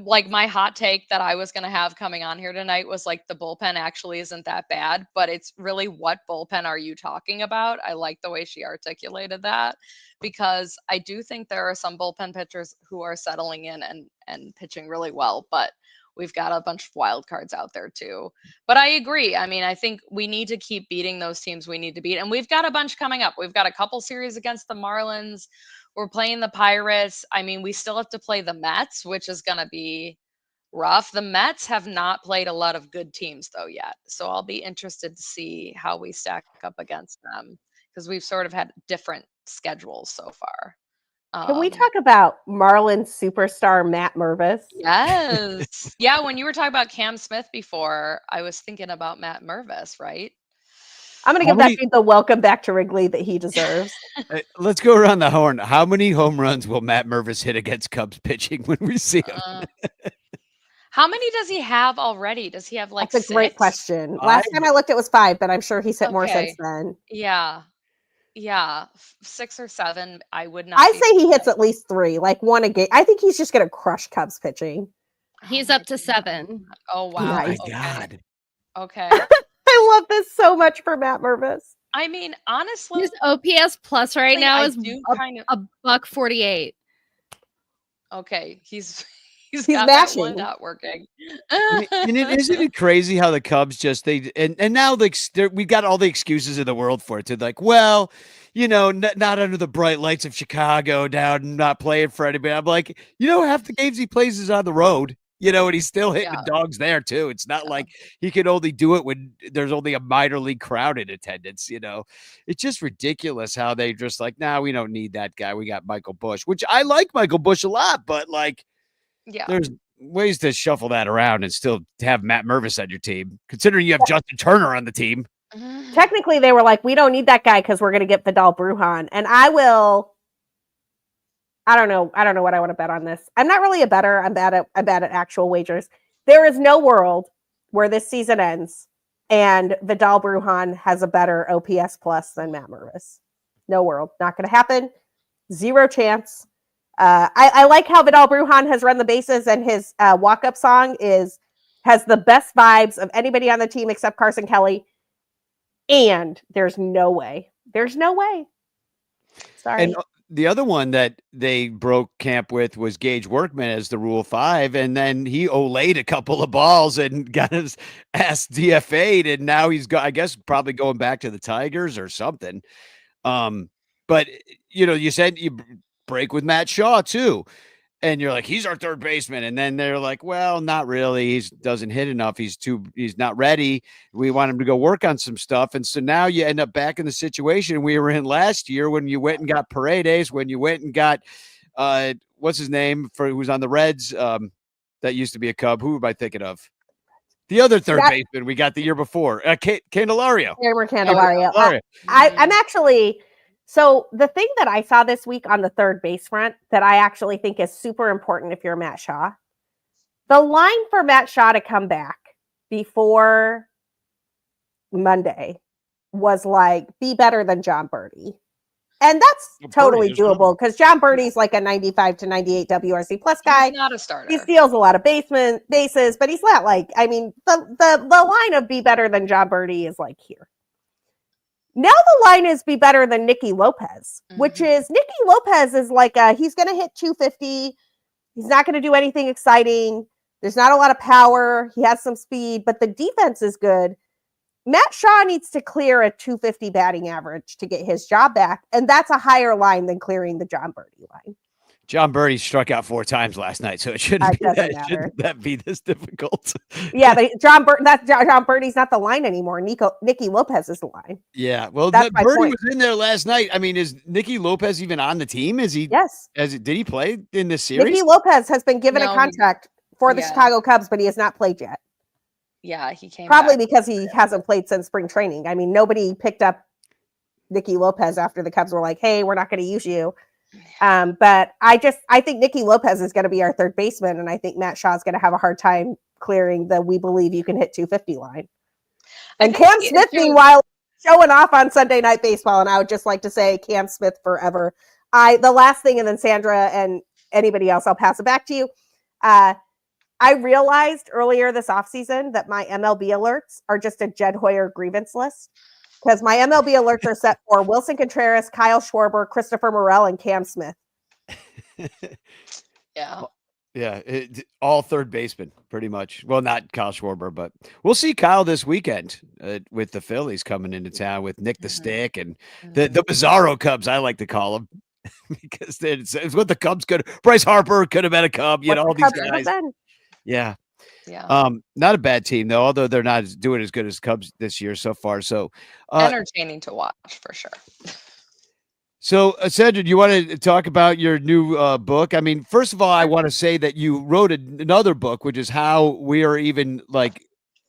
Like my hot take that I was going to have coming on here tonight was like the bullpen actually isn't that bad, but it's really what bullpen are you talking about? I like the way she articulated that, because I do think there are some bullpen pitchers who are settling in and pitching really well, but we've got a bunch of wild cards out there too. But I agree. I mean, I think we need to keep beating those teams we need to beat. And we've got a bunch coming up. We've got a couple series against the Marlins. We're playing the Pirates. I mean, we still have to play the Mets, which is going to be rough. The Mets have not played a lot of good teams though yet. So I'll be interested to see how we stack up against them because we've sort of had different schedules so far. Can we talk about Marlins superstar Matt Mervis? Yes. Yeah, when you were talking about Cam Smith before, I was thinking about Matt Mervis, right? I'm going to give that dude the welcome back to Wrigley that he deserves. Let's go around the horn. How many home runs will Matt Mervis hit against Cubs pitching when we see him? How many does he have already? Does he have like That's a 6? great question. Last time I looked, it was 5, but I'm sure he's hit more since then. Yeah. Yeah. 6 or 7. I would not. I say he hits at least 3, like 1 a game. I think he's just going to crush Cubs pitching. He's up to 7. Oh, wow. Nice. Oh, my God. Okay. I love this so much for Matt Mervis. I mean, honestly, His OPS plus right now is a $1.48. Okay, he's He's got mashing. that one not working. And isn't it crazy how the Cubs just and now we got all the excuses in the world for it to like, well, you know, not under the bright lights of Chicago down and not playing for anybody. I'm like, you know, half the games he plays is on the road, you know, and he's still hitting dogs there too. It's not like he can only do it when there's only a minor league crowd in attendance, you know. It's just ridiculous how they just like, nah, we don't need that guy. We got Michael Busch, which I like Michael Busch a lot, but like, there's ways to shuffle that around and still have Matt Mervis on your team, considering you have Justin Turner on the team. Technically, they were like, we don't need that guy because we're going to get Vidal Brujan. And I don't know what I want to bet on this. I'm not really a bettor. I'm bad at actual wagers. There is no world where this season ends and Vidal Brujan has a better OPS plus than Matt Mervis. No world. Not going to happen. 0 chance. I like how Vidal Brujan has run the bases, and his walk-up song has the best vibes of anybody on the team except Carson Kelly. And there's no way. Sorry. And the other one that they broke camp with was Gage Workman as the Rule 5, and then he olayed a couple of balls and got his ass DFA'd, and now he's I guess probably going back to the Tigers or something. But you know, you said you break with Matt Shaw too, and you're like, he's our third baseman, and then they're like, well, not really. He doesn't hit enough. He's not ready. We want him to go work on some stuff, and so now you end up back in the situation we were in last year when you went and got Paredes, when you went and got what's his name who was on the Reds that used to be a Cub. Who am I thinking of? The other third baseman we got the year before, Candelario. Candelario. I'm actually. So the thing that I saw this week on the third base front that I actually think is super important if you're Matt Shaw, the line for Matt Shaw to come back before Monday was like, be better than John Birdie. And that's totally doable because John Birdie's like a 95 to 98 WRC plus guy. He's not a starter. He steals a lot of bases, but he's not like, I mean, the line of be better than John Birdie is like here. Now the line is be better than Nicky Lopez, which is Nicky Lopez is like he's going to hit 250. He's not going to do anything exciting. There's not a lot of power. He has some speed, but the defense is good. Matt Shaw needs to clear a 250 batting average to get his job back, and that's a higher line than clearing the John Birdie line. John Birdie struck out 4 times last night, so it shouldn't be this difficult. Yeah, but John Birdie's not the line anymore. Nicky Lopez is the line. Yeah, well, Birdie was in there last night. I mean, is Nicky Lopez even on the team? Is he? Yes. Did he play in this series? Nicky Lopez has been given a contract for the Chicago Cubs, but he has not played yet. Yeah, he came probably because he hasn't played since spring training. I mean, nobody picked up Nicky Lopez after the Cubs were like, "Hey, we're not going to use you." But I think Nicky Lopez is going to be our third baseman, and I think Matt Shaw is going to have a hard time clearing the "we believe you can hit 250" line. And Cam Smith, meanwhile, showing off on Sunday Night Baseball, and I would just like to say Cam Smith forever. The last thing, and then Sandra and anybody else, I'll pass it back to you. I realized earlier this offseason that my MLB alerts are just a Jed Hoyer grievance list. Because my MLB alerts are set for Wilson Contreras, Kyle Schwarber, Christopher Morel, and Cam Smith. Yeah. Yeah, all third baseman, pretty much. Well, not Kyle Schwarber, but we'll see Kyle this weekend with the Phillies coming into town with Nick the Mhm, Stick and the mhm. Bizarro Cubs, I like to call them, because it's what the Cubs could. Bryce Harper could have been a Cub, What all the these Cubs should have guys. been. Yeah. Yeah. Not a bad team though, although they're not doing as good as Cubs this year so far. So, Entertaining to watch for sure. Sandra, do you want to talk about your new book? I mean, first of all, I want to say that you wrote another book, which is how we are even like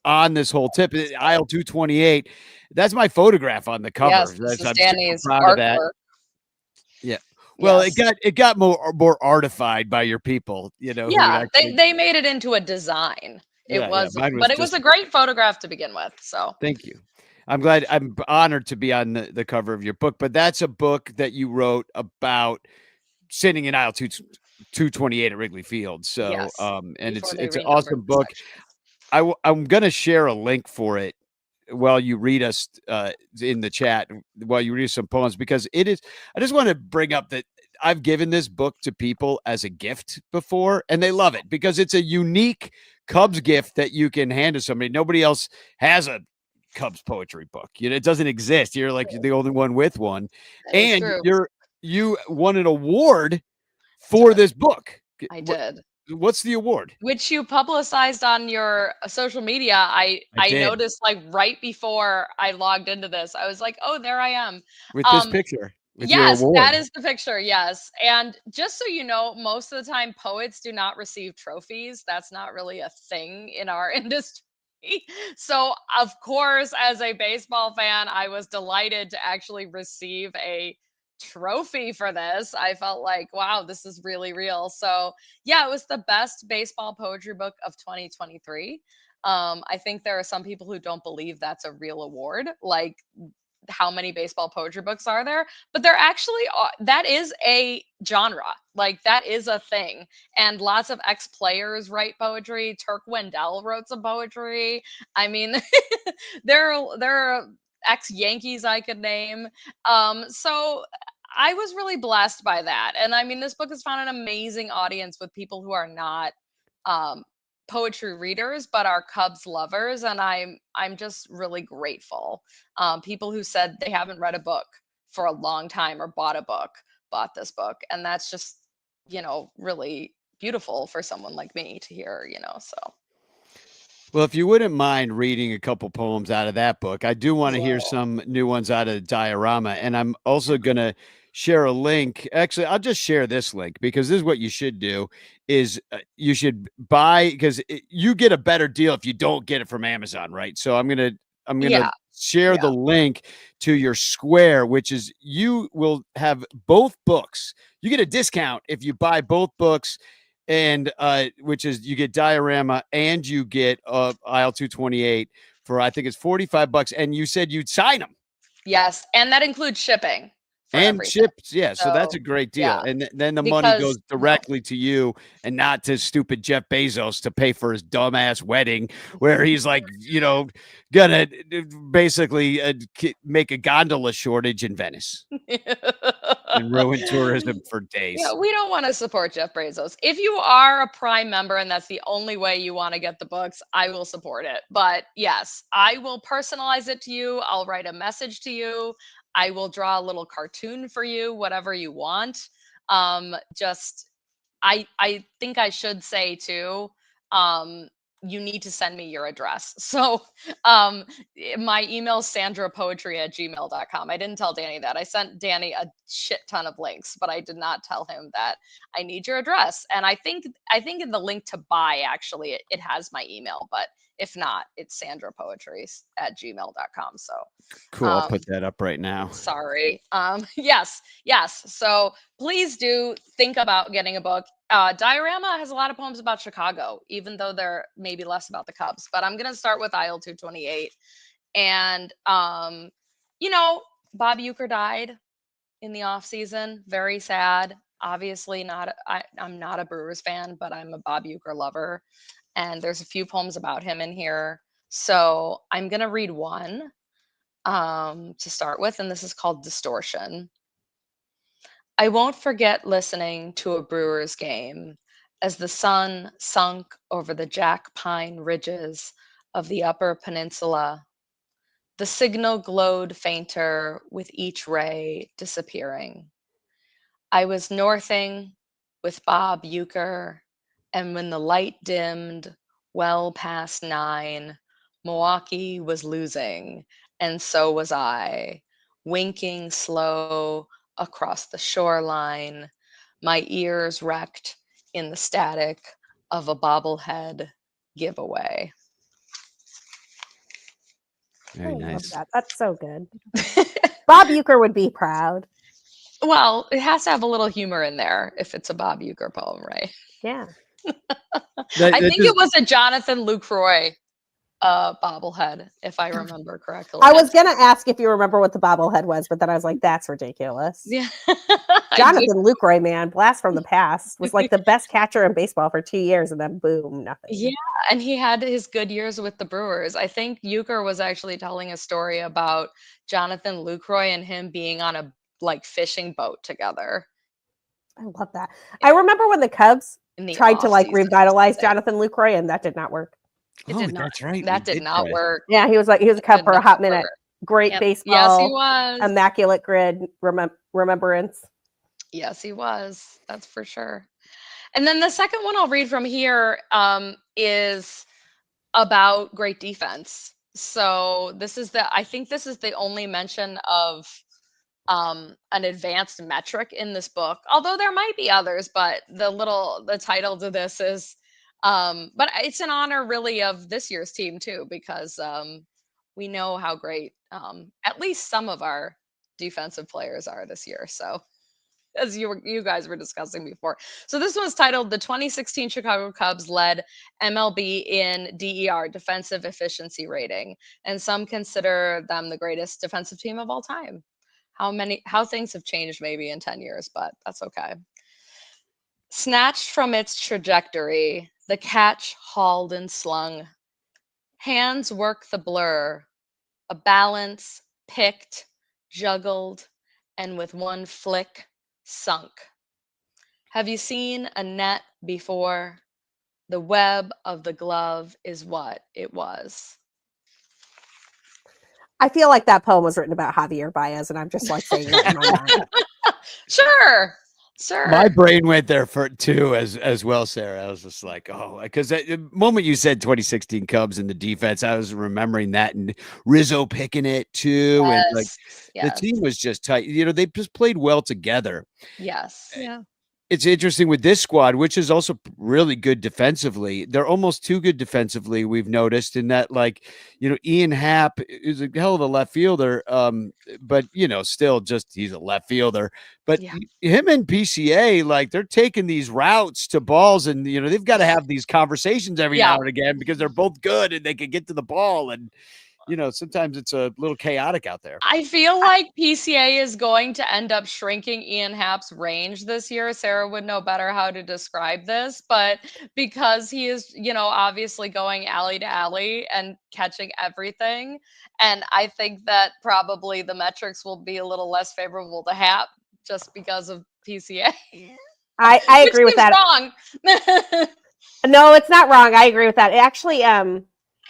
on this whole tip. Aisle 228. That's my photograph on the cover. Yes, this is I'm super Danny's proud of that. artwork. Yeah. Well, Yes. it got more artified by your people, who would Yeah, actually. they made it into a design. It Yeah. was, Mine was but it was just. a great photograph to begin with. So Thank you. I'm honored to be on the cover of your book, but that's a book that you wrote about sitting in aisle 228 at Wrigley Field. So, yes, and before they it's an renumbered awesome the book. sections. I'm gonna share a link for it while you read us in the chat while you read some poems, because it is. I just want to bring up that I've given this book to people as a gift before, and they love it because it's a unique Cubs gift that you can hand to somebody. Nobody else has a Cubs poetry book. It doesn't exist. You're like the only one with one, That is and true. you won an award for Did. this book. I did. What's the award? Which you publicized on your social media. I I did noticed like right before I logged into this. I was like, "Oh, there I am." with this Um picture with your yes, that award. is the picture. Yes. And just so you know, most of the time poets do not receive trophies. That's not really a thing in our industry. So, of course, as a baseball fan, I was delighted to actually receive a trophy for this. I felt like, wow, this is really real. So, yeah, it was the best baseball poetry book of 2023. I think there are some people who don't believe that's a real award. Like, how many baseball poetry books are there? But there actually are. That is a genre. Like, that is a thing. And lots of ex-players write poetry. Turk Wendell wrote some poetry. I mean, there are ex-Yankees I could name. So I was really blessed by that. And I mean, this book has found an amazing audience with people who are not um poetry readers but are Cubs lovers, and I'm just really grateful. People who said they haven't read a book for a long time or bought a book bought this book, and that's just really beautiful for someone like me to hear. So Well, if you wouldn't mind reading a couple poems out of that book, I do want to hear whoa. some new ones out of the diorama. And I'm also going to share a link. Actually, I'll just share this link because this is what you should do is you should buy because you get a better deal if you don't get it from Amazon, right? So I'm going to Yeah, share the yeah. link to your Square, which is you will have both books. You get a discount if you buy both books, and which is you get diorama and you get aisle 228 for I think it's $45, and you said you'd sign them Yes, and that includes shipping for and everything. chips. Yeah, so that's So a great yeah, deal, and then the money because goes directly to you and not to stupid Jeff Bezos to pay for his dumbass wedding where he's like gonna basically make a gondola shortage in Venice and ruin tourism for Yeah, days. we don't want to support Jeff Bezos. If you are a Prime member and that's the only way you want to get the books, I will support it. But yes, I will personalize it to you. I'll write a message to you. I will draw a little cartoon for you, whatever you want. Just I think I should say too, um, you need to send me your address. So um my email is sandrapoetry@gmail.com. I didn't tell Danny that. I sent Danny a shit ton of links, but I did not tell him that I need your address. And I think in the link to buy actually it has my email, but if not, it's sandrapoetries@gmail.com. So Cool, I'll put um that up right now. sorry. Yes, yes. So please do think about getting a book. Diorama has a lot of poems about Chicago, even though they're maybe less about the Cubs. But I'm gonna start with aisle 228. And you know, Bob Euchre died in the off season. Very sad. Obviously, I'm not a Brewers fan, but I'm a Bob Euchre lover. And there's a few poems about him in here. So I'm gonna read one to start with, and this is called Distortion. I won't forget listening to a Brewers game as the sun sunk over the jack pine ridges of the upper peninsula. The signal glowed fainter with each ray disappearing. I was northing with Bob Euchre, and when the light dimmed well past 9, Milwaukee was losing, and so was I, winking slow across the shoreline, my ears wrecked in the static of a bobblehead giveaway. Very I love nice. that. That's so good. Bob Euchre would be proud. Well, it has to have a little humor in there if it's a Bob Euchre poem, right? Yeah. I think it was a Jonathan Lucroy bobblehead, if I remember correctly. I was going to ask if you remember what the bobblehead was, but then I was like, that's ridiculous. Yeah. Jonathan Lucroy, man, blast from the past, was like the best catcher in baseball for 2 years, and then boom, nothing. Yeah, and he had his good years with the Brewers. I think Euchre was actually telling a story about Jonathan Lucroy and him being on a fishing boat together. I love that. I remember when the Cubs In the tried to off-season or revitalize something. Jonathan Lucroy, and that did not work. It Oh, did not. that's right. That did not work. Yeah, he was a Cub for a hot minute. Great Yep. baseball. Yes, he was. Immaculate grid remembrance. Yes, he was. That's for sure. And then the second one I'll read from here is about great defense. So I think this is the only mention of an advanced metric in this book, although there might be others, but the title to this is but it's in honor really of this year's team too, because we know how great at least some of our defensive players are this year. So as you guys were discussing before. So this one's titled "The 2016 Chicago Cubs Led MLB in DER, Defensive Efficiency Rating, and some consider them the greatest defensive team of all time." How things have changed maybe in 10 years, but that's okay. Snatched from its trajectory, the catch hauled and slung. Hands work the blur, a balance, picked, juggled, and with one flick, sunk. Have you seen a net before? The web of the glove is what it was. I feel like that poem was written about Javier Baez, and I'm just like saying that in my mind. Sure. My brain went there too as well, Sarah. I was just like, oh, because the moment you said 2016 Cubs and the defense, I was remembering that, and Rizzo picking it too, and the team was just tight. They just played well together. Yes. Yeah. It's interesting with this squad, which is also really good defensively. They're almost too good defensively, we've noticed, in that, Ian Happ is a hell of a left fielder, but, still just he's a left fielder. But him and PCA, they're taking these routes to balls, and, they've got to have these conversations every now and again because they're both good and they can get to the ball. And, sometimes it's a little chaotic out there. I feel like PCA is going to end up shrinking Ian Happ's range this year. Sarah would know better how to describe this, but because he is, obviously going alley to alley and catching everything. And I think that probably the metrics will be a little less favorable to Happ just because of PCA. I agree with that. Wrong. No, it's not wrong. I agree with that. It actually,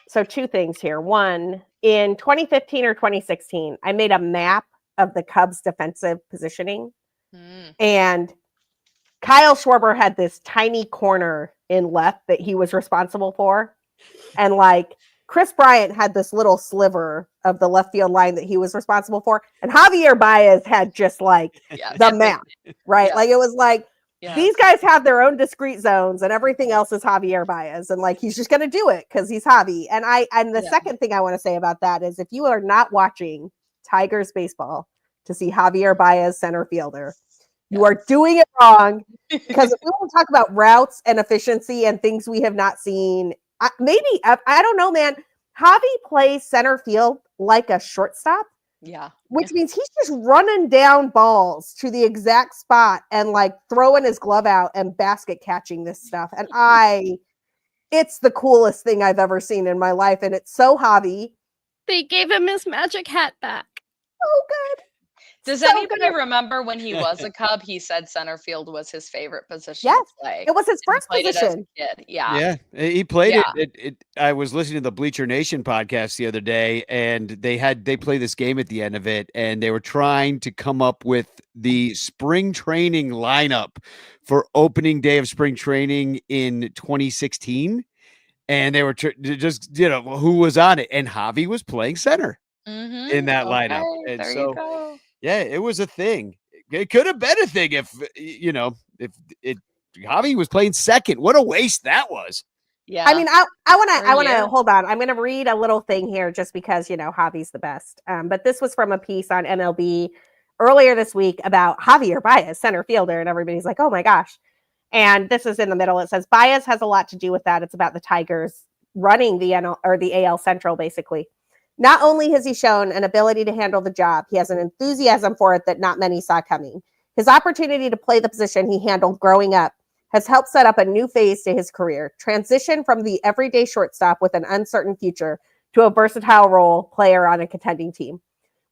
so two things here. One, in 2015 or 2016, I made a map of the Cubs defensive positioning. And Kyle Schwarber had this tiny corner in left that he was responsible for. And Chris Bryant had this little sliver of the left field line that he was responsible for. And Javier Baez had just the map, right? Yes. It was these guys have their own discrete zones, and everything else is Javier Baez, and he's just going to do it because he's Javi. And the second thing I want to say about that is, if you are not watching Tigers baseball to see Javier Baez center fielder, you are doing it wrong. Because if we want to talk about routes and efficiency and things we have not seen, I don't know, man. Javi plays center field like a shortstop. Yeah. Which means he's just running down balls to the exact spot and throwing his glove out and basket catching this stuff. And it's the coolest thing I've ever seen in my life. And it's so Javi. They gave him his magic hat back. Oh, good. Does So anybody good. remember when he was a Cub, he said center field was his favorite position to Yes, play? it was his And he first played it as a position. kid. Yeah. Yeah, he played Yeah. it. I was listening to the Bleacher Nation podcast the other day, and they play this game at the end of it, and they were trying to come up with the spring training lineup for opening day of spring training in 2016, and they were just who was on it, and Javi was playing center in that lineup, Okay, and there you so go. yeah, it was a thing. It could have been a thing if if it Javi was playing second. What a waste that was. Yeah. I mean, I For a want year. to hold on. I'm going to read a little thing here just because, Javi's the best. But this was from a piece on MLB earlier this week about Javier Baez, center fielder. And everybody's like, oh my gosh. And this is in the middle. It says Baez has a lot to do with that. It's about the Tigers running the NL or the AL Central, basically. Not only has he shown an ability to handle the job, he has an enthusiasm for it that not many saw coming. His opportunity to play the position he handled growing up has helped set up a new phase to his career, transition from the everyday shortstop with an uncertain future to a versatile role player on a contending team.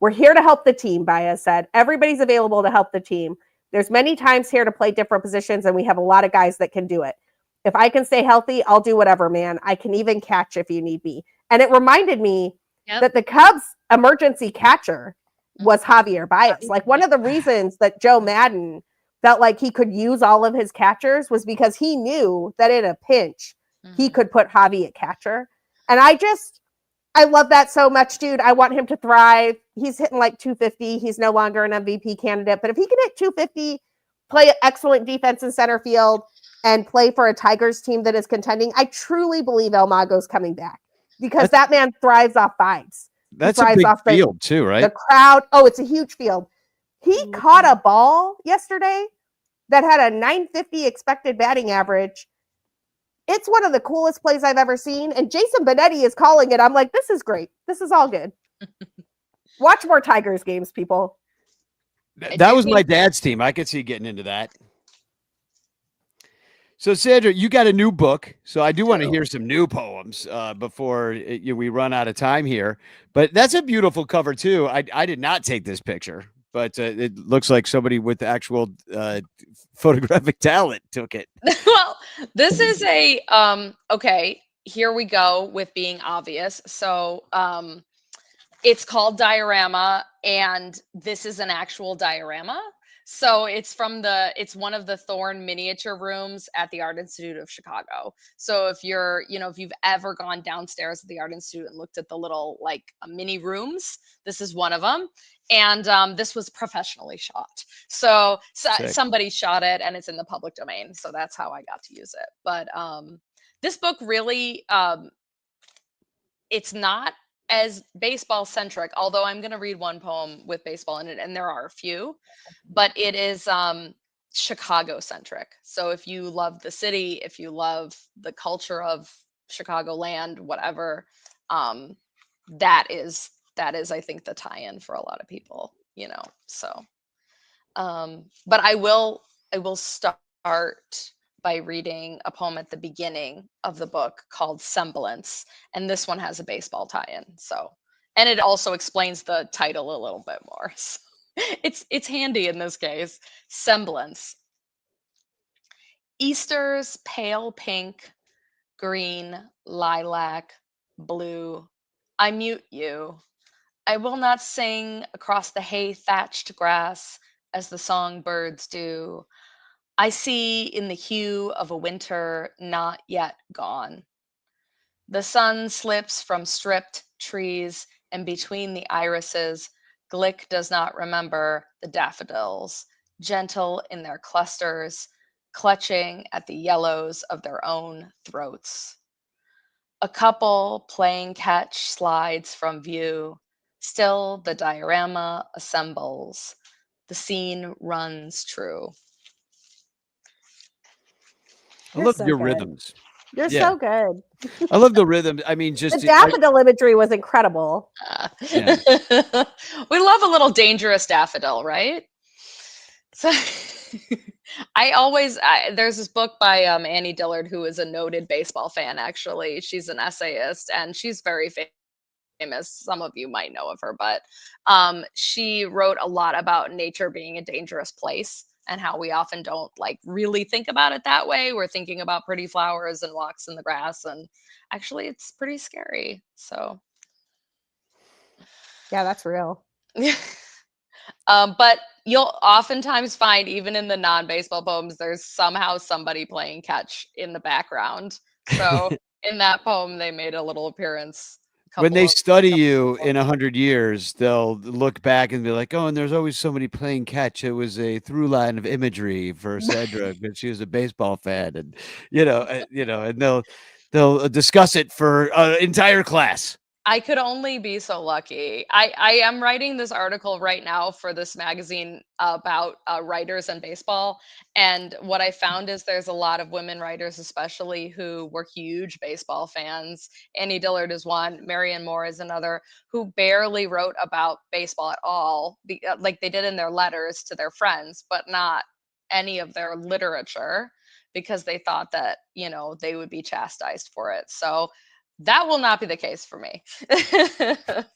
We're here to help the team, Baez said. Everybody's available to help the team. There's many times here to play different positions, and we have a lot of guys that can do it. If I can stay healthy, I'll do whatever, man. I can even catch if you need me. And it reminded me that the Cubs' emergency catcher was Javier Baez. Like one of the reasons that Joe Madden felt like he could use all of his catchers was because he knew that in a pinch, he could put Javi at catcher. And I love that so much, dude. I want him to thrive. He's hitting like 250. He's no longer an MVP candidate. But if he can hit 250, play excellent defense in center field, and play for a Tigers team that is contending, I truly believe El Mago's coming back because that man thrives off vibes. That's a big field too, right? The crowd. Oh, it's a huge field. He caught a ball yesterday that had a 950 expected batting average. It's one of the coolest plays I've ever seen. And Jason Benetti is calling it. I'm like, this is great. This is all good. Watch more Tigers games, people. That was my dad's team. I could see getting into that. So, Sandra, you got a new book. So I do want to hear some new poems before we run out of time here. But that's a beautiful cover, too. I did not take this picture, but it looks like somebody with actual photographic talent took it. Well, this is a okay, here we go with being obvious. So it's called Diorama, and this is an actual diorama. So it's one of the Thorne miniature rooms at the Art Institute of Chicago. So if you've ever gone downstairs at the Art Institute and looked at the little mini rooms, this is one of them. And this was professionally shot. So somebody shot it and it's in the public domain. So that's how I got to use it. But this book really, it's not as baseball centric, although I'm going to read one poem with baseball in it, and there are a few, but it is Chicago centric. So if you love the city, if you love the culture of Chicagoland, whatever, that is, I think, the tie-in for a lot of people, so, but I will start by reading a poem at the beginning of the book called Semblance. And this one has a baseball tie-in. So, and it also explains the title a little bit more. So it's handy in this case. Semblance. Easter's pale pink, green, lilac, blue. I mute you. I will not sing across the hay-thatched grass as the songbirds do. I see in the hue of a winter not yet gone. The sun slips from stripped trees, and between the irises, Glick does not remember the daffodils, gentle in their clusters, clutching at the yellows of their own throats. A couple playing catch slides from view. Still the diorama assembles. The scene runs true. I love your rhythms. You're so good. I love the rhythm. I mean, just the daffodil imagery was incredible. Yeah. We love a little dangerous daffodil, right? So there's this book by Annie Dillard, who is a noted baseball fan, actually. She's an essayist, and she's very famous famous. Some of you might know of her, but she wrote a lot about nature being a dangerous place and how we often don't like really think about it that way. We're thinking about pretty flowers and walks in the grass, and actually, it's pretty scary. So, Yeah, that's real. but you'll oftentimes find, even in the non-baseball poems, there's somehow somebody playing catch in the background. So in that poem, they made a little appearance. When Couple they of study couple you of in 100 years, they'll look back and be like, "Oh, and there's always somebody playing catch." It was a through line of imagery for Sandra because she was a baseball fan, and and they'll discuss it for an entire class. I could only be so lucky. I am writing this article right now for this magazine about writers and baseball. And what I found is there's a lot of women writers, especially, who were huge baseball fans. Annie Dillard is one, Marianne Moore is another, who barely wrote about baseball at all, like they did in their letters to their friends, but not any of their literature, because they thought that, they would be chastised for it. So that will not be the case for me. If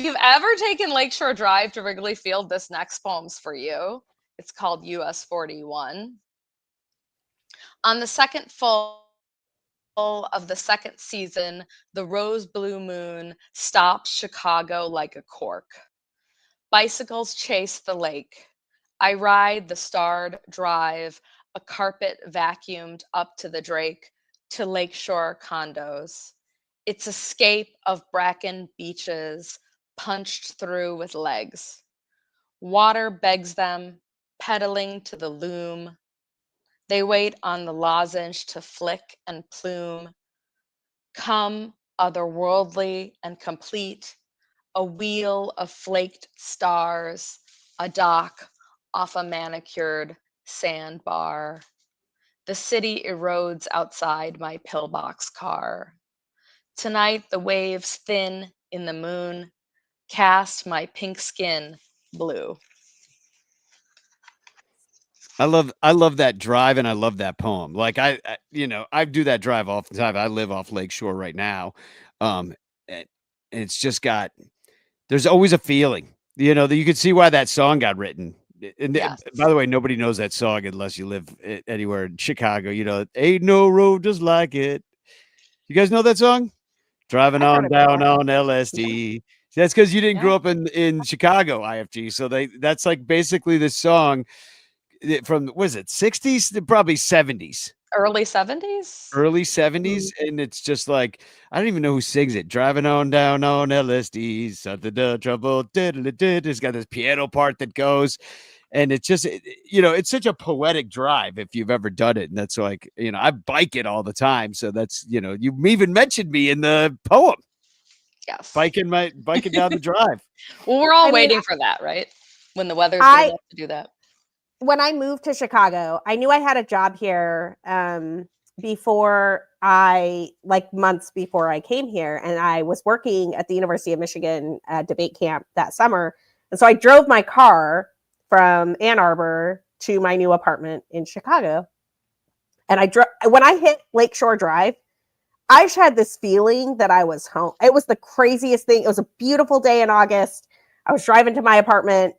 you've ever taken Lakeshore Drive to Wrigley Field, this next poem's for you. It's called US 41. On the second full of the second season, the rose blue moon stops Chicago like a cork. Bicycles chase the lake. I ride the starred drive, a carpet vacuumed up to the Drake, to lakeshore condos. Its escape of bracken beaches punched through with legs. Water begs them, pedaling to the loom. They wait on the lozenge to flick and plume. Come, otherworldly and complete, a wheel of flaked stars, a dock off a manicured sandbar. The city erodes outside my pillbox car. Tonight, the waves thin in the moon cast my pink skin blue. I love that drive and I love that poem. Like I do that drive all the time. I live off Lake Shore right now. And it's just got there's always a feeling, that you could see why that song got written. And Yes. by the way, nobody knows that song unless you live anywhere in Chicago. Ain't no road just like it. You guys know that song? Driving I've heard on it down before. on LSD. That's because you didn't Yeah. grow up in Chicago, IFG. So that's like basically the song from was it 60s? Probably 70s. Early 70s? Early 70s, and it's just like I don't even know who sings it. Driving on down on LSD, something the trouble. It's got this piano part that goes, and it's just it's such a poetic drive if you've ever done it. And that's like I bike it all the time, so that's you even mentioned me in the poem Yes. biking down the drive. Well, we're all I mean, waiting for that, right? When the weather's good enough to do that. when I moved to Chicago, I knew I had a job here before months before I came here, and I was working at the University of Michigan debate camp that summer. And so I drove my car from Ann Arbor to my new apartment in Chicago. And when I hit Lakeshore Drive, I just had this feeling that I was home. It was the craziest thing. It was a beautiful day in August. I was driving to my apartment.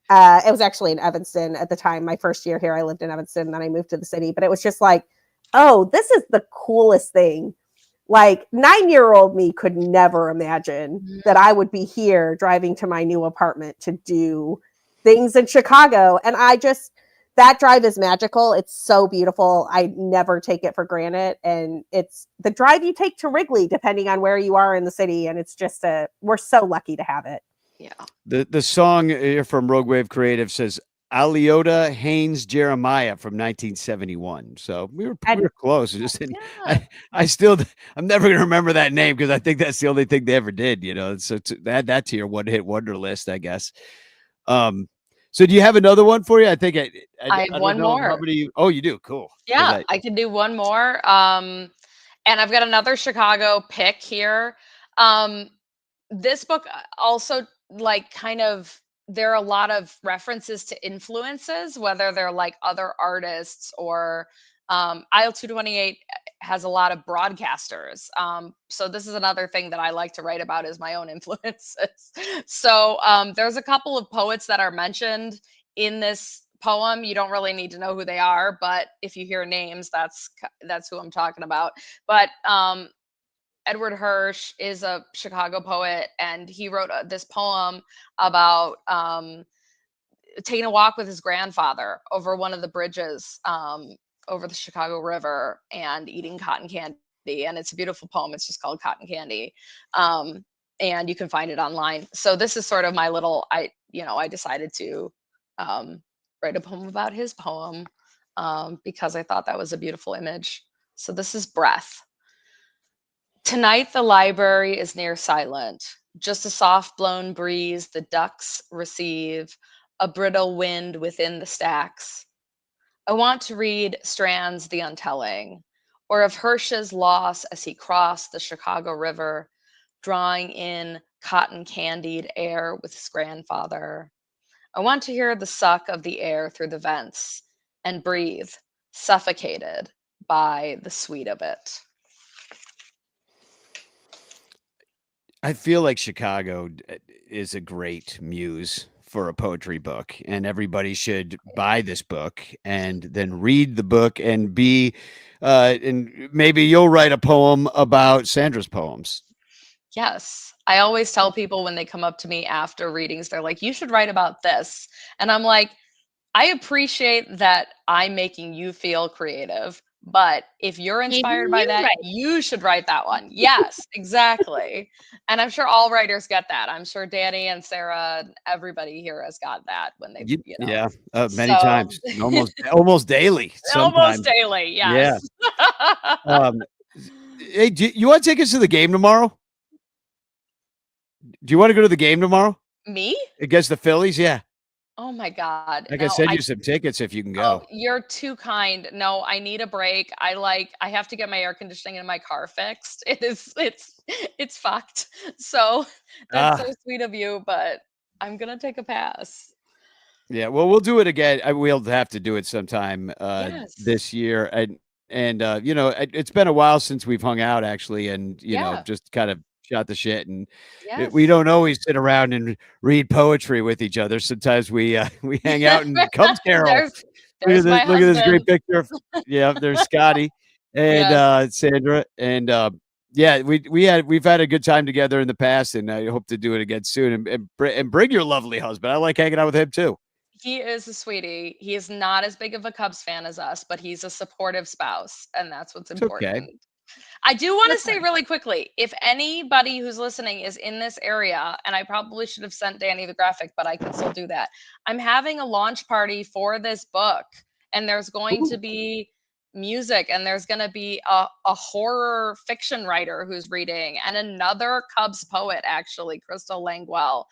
It was actually in Evanston at the time. My first year here, I lived in Evanston, and then I moved to the city. But it was just like, oh, this is the coolest thing. Like 9-year-old me could never imagine that I would be here driving to my new apartment to do things in Chicago. And that drive is magical. It's so beautiful. I never take it for granted. And it's the drive you take to Wrigley, depending on where you are in the city. And it's just we're so lucky to have it. Yeah. The song here from Rogue Wave Creative says Aliota Haynes Jeremiah from 1971. So we were close. I'm never gonna remember that name because I think that's the only thing they ever did. So to add that to your one-hit wonder list, I guess. So do you have another one for you? I think I have one more. Oh, you do. Cool. Yeah, I can do one more. And I've got another Chicago pick here. This book also there are a lot of references to influences, whether they're like other artists or Aisle 228 has a lot of broadcasters. So this is another thing that I like to write about is my own influences. So there's a couple of poets that are mentioned in this poem. You don't really need to know who they are, but if you hear names, that's who I'm talking about. But Edward Hirsch is a Chicago poet, and he wrote this poem about taking a walk with his grandfather over one of the bridges over the Chicago River and eating cotton candy. And it's a beautiful poem. It's just called Cotton Candy. And you can find it online. So this is sort of my little, I decided to write a poem about his poem because I thought that was a beautiful image. So this is Breath. Tonight the library is near silent, just a soft blown breeze the ducks receive, a brittle wind within the stacks. I want to read Strand's The Untelling, or of Hirsch's loss as he crossed the Chicago River, drawing in cotton-candied air with his grandfather. I want to hear the suck of the air through the vents and breathe, suffocated by the sweet of it. I feel like Chicago is a great muse for a poetry book, and everybody should buy this book and then read the book and be and maybe you'll write a poem about Sandra's poems. Yes. I always tell people when they come up to me after readings, they're like, you should write about this. And I'm like, I appreciate that I'm making you feel creative, but if you're inspired by that, you should write that one. Yes, exactly. And I'm sure all writers get that. I'm sure Danny and Sarah, everybody here has got that when they, yeah, many times, almost daily, almost daily. Yes. Yeah. Hey, you want to take us to the game tomorrow? Do you want to go to the game tomorrow? Me? Against the Phillies? Yeah. Oh my God. I can send you some tickets if you can go. Oh, you're too kind. No, I need a break. I have to get my air conditioning in my car fixed. It's fucked. So that's so sweet of you, but I'm going to take a pass. Yeah. Well, we'll do it again. We'll have to do it sometime this year. And it's been a while since we've hung out actually. And, just kind of shot the shit, and we don't always sit around and read poetry with each other. Sometimes we hang out and Cubs Carol. There's look at this great picture. There's Scotty and Sandra, and we've had a good time together in the past, and I hope to do it again soon. And bring your lovely husband. I like hanging out with him too. He is a sweetie. He is not as big of a Cubs fan as us, but he's a supportive spouse, and that's what's important. Okay. I do want to say really quickly, if anybody who's listening is in this area, and I probably should have sent Danny the graphic, but I can still do that. I'm having a launch party for this book, and there's going to be music, and there's going to be a horror fiction writer who's reading, and another Cubs poet, actually, Crystal Langwell,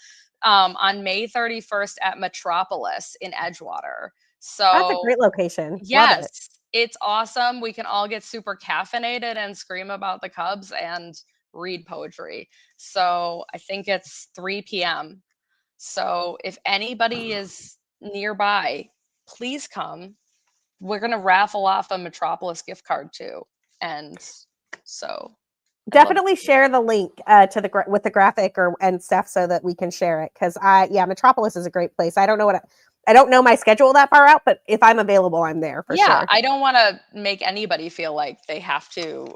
on May 31st at Metropolis in Edgewater. So that's a great location. Yes. Love it. It's awesome. We can all get super caffeinated and scream about the Cubs and read poetry. So I think it's 3 p.m. So if anybody is nearby, please come. We're going to raffle off a Metropolis gift card too. And so definitely share the link with the graphic and stuff so that we can share it. Cause Metropolis is a great place. I don't know my schedule that far out, but if I'm available, I'm there for sure. Yeah, I don't want to make anybody feel like they have to.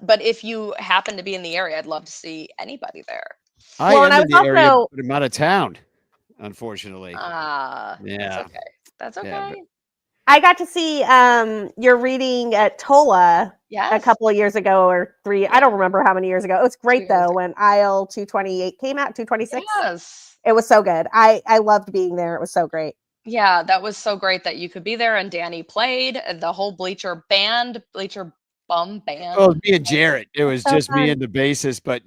But if you happen to be in the area, I'd love to see anybody there. I am in the area, but I'm out of town, unfortunately. That's okay. That's okay. Yeah, I got to see your reading at Tola a couple of years ago or 3. I don't remember how many years ago. It was great though when Aisle 228 came out, 226. Yes. It was so good. I loved being there. It was so great. Yeah, that was so great that you could be there, and Danny played the whole Bleacher bum band. Oh, me and Jarrett. It was so just fun. Me and the bassist, but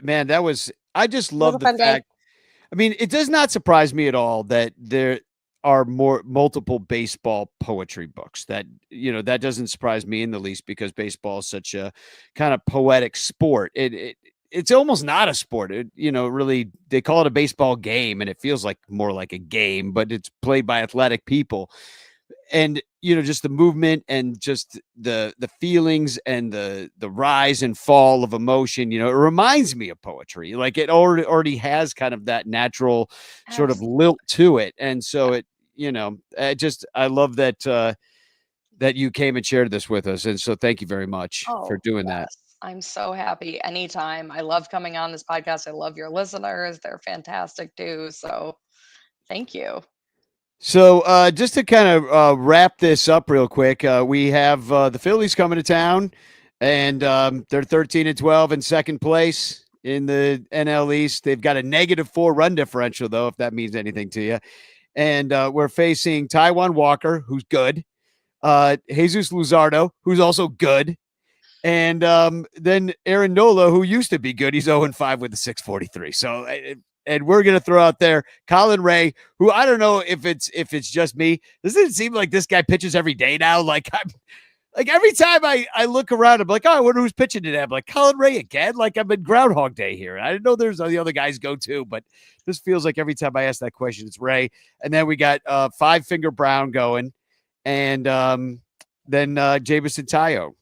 man, I just love the fact. Day. I mean, it does not surprise me at all that there are multiple baseball poetry books. That doesn't surprise me in the least, because baseball is such a kind of poetic sport. It's almost not a sport. Really, they call it a baseball game, and it feels like more like a game, but it's played by athletic people. And, just the movement and just the feelings and the rise and fall of emotion, it reminds me of poetry. Like it already has kind of that natural sort of lilt to it. And so I love that that you came and shared this with us. And so thank you very much for doing that. I'm so happy anytime. I love coming on this podcast. I love your listeners. They're fantastic too. So thank you. So just to kind of wrap this up real quick, we have the Phillies coming to town, and they're 13-12 in second place in the NL East. They've got a -4 run differential, though, if that means anything to you. And we're facing Taijuan Walker, who's good, Jesus Luzardo, who's also good, and then Aaron Nola, who used to be good. He's 0-5 with a 643. So and we're going to throw out there Colin Ray, who I don't know if it's just me. Doesn't it seem like this guy pitches every day now? Like every time I look around, I'm like, oh, I wonder who's pitching today. I'm like, Colin Ray again? Like I'm in Groundhog Day here. I didn't know there's the other guys go too, but this feels like every time I ask that question, it's Ray. And then we got Five Finger Brown going, and then Jamison Tayo.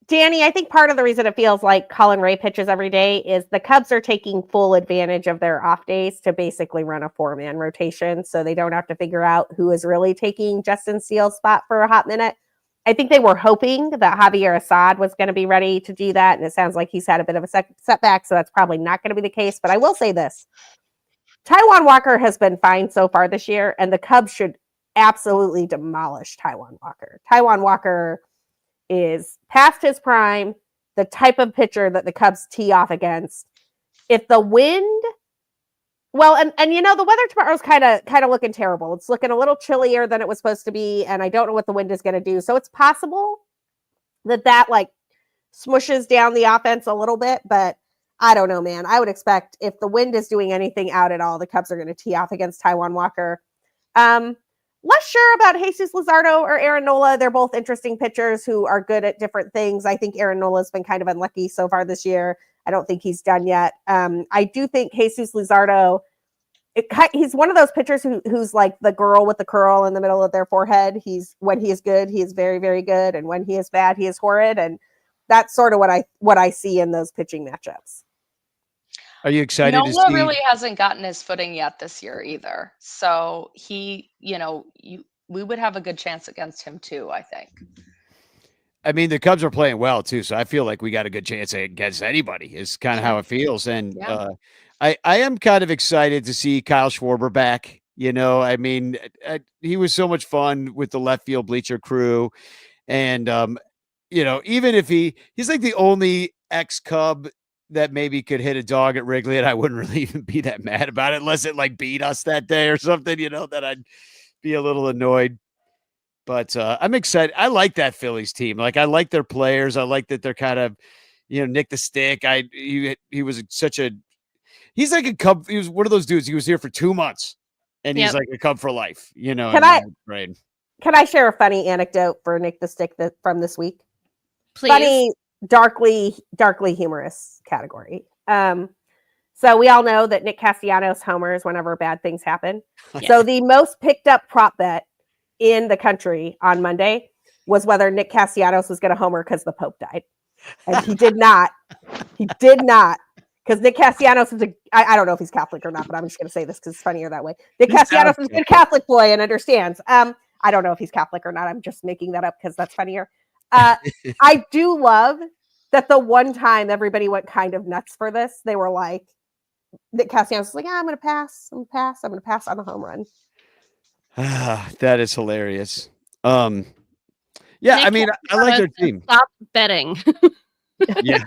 Danny, I think part of the reason it feels like Colin Ray pitches every day is the Cubs are taking full advantage of their off days to basically run a 4-man rotation, so they don't have to figure out who is really taking Justin Steele's spot for a hot minute. I think they were hoping that Javier Assad was going to be ready to do that, and it sounds like he's had a bit of a setback, so that's probably not going to be the case. But I will say this. Taijuan Walker has been fine so far this year, and the Cubs should absolutely demolish Taijuan Walker. Taijuan Walker is past his prime, the type of pitcher that the Cubs tee off against. If the wind, the weather tomorrow is kind of looking terrible. It's looking a little chillier than it was supposed to be, and I don't know what the wind is going to do. So it's possible that like smushes down the offense a little bit, but I don't know, man. I would expect if the wind is doing anything out at all, the Cubs are going to tee off against Taijuan Walker. Less sure about Jesus Luzardo or Aaron Nola. They're both interesting pitchers who are good at different things. I think Aaron Nola's been kind of unlucky so far this year. I don't think he's done yet. I do think Jesus Luzardo, he's one of those pitchers who's like the girl with the curl in the middle of their forehead. When he is good, he is very, very good. And when he is bad, he is horrid. And that's sort of what I see in those pitching matchups. Are you excited to see? Nola really hasn't gotten his footing yet this year either. So we would have a good chance against him too, I think. I mean, the Cubs are playing well too, so I feel like we got a good chance against anybody. Is kind of how it feels. And I am kind of excited to see Kyle Schwarber back. I mean, he was so much fun with the left field bleacher crew. And, even if he's like the only ex-Cub that maybe could hit a dog at Wrigley, and I wouldn't really even be that mad about it unless it like beat us that day or something, that I'd be a little annoyed. But I'm excited. I like that Phillies team. Like I like their players. I like that they're kind of, Nick the Stick. He was he's like a Cub. He was one of those dudes. He was here for 2 months and he's like a Cub for life, Can I share a funny anecdote for Nick the Stick from this week? Please. Funny, darkly humorous category. So we all know that Nick Castellanos homers whenever bad things happen. Yeah. So the most picked up prop bet in the country on Monday was whether Nick Castellanos was going to homer because the Pope died. And he did not. He did not. Because Nick Castellanos is I don't know if he's Catholic or not, but I'm just going to say this because it's funnier that way. Nick Castellanos is a good Catholic boy and understands. I don't know if he's Catholic or not. I'm just making that up because that's funnier. I do love that the one time everybody went kind of nuts for this, they were like, Nick Castellanos was like, I'm going to pass. I'm going to pass on the home run. That is hilarious. Yeah, Nick, I mean, I like their team. Stop betting. Yeah.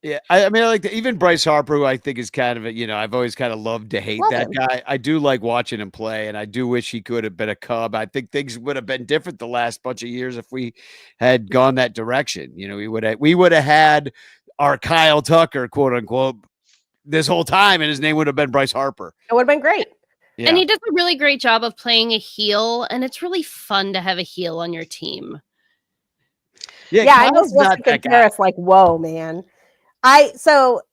Yeah, I mean, I like even Bryce Harper, who I think is kind of I've always kind of loved to hate that guy. I do like watching him play, and I do wish he could have been a Cub. I think things would have been different the last bunch of years if we had gone that direction. We would have had our Kyle Tucker, quote unquote, this whole time, and his name would have been Bryce Harper. It would have been great. Yeah. And he does a really great job of playing a heel, and it's really fun to have a heel on your team. Yeah, I know Wilson Contreras like, whoa, man. I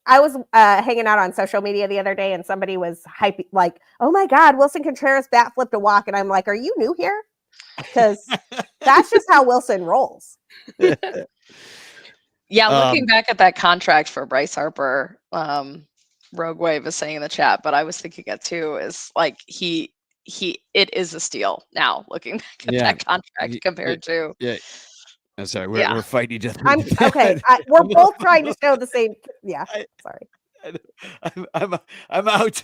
was hanging out on social media the other day, and somebody was hyping like, "Oh my God, Wilson Contreras bat flipped a walk," and I'm like, "Are you new here?" Because that's just how Wilson rolls. Yeah, looking back at that contract for Bryce Harper, Rogue Wave is saying in the chat, but I was thinking it too, is like it is a steal now looking back at that contract compared to I'm sorry, we're fighting each other. Okay. We're both trying to show the same. Yeah, sorry. I'm out.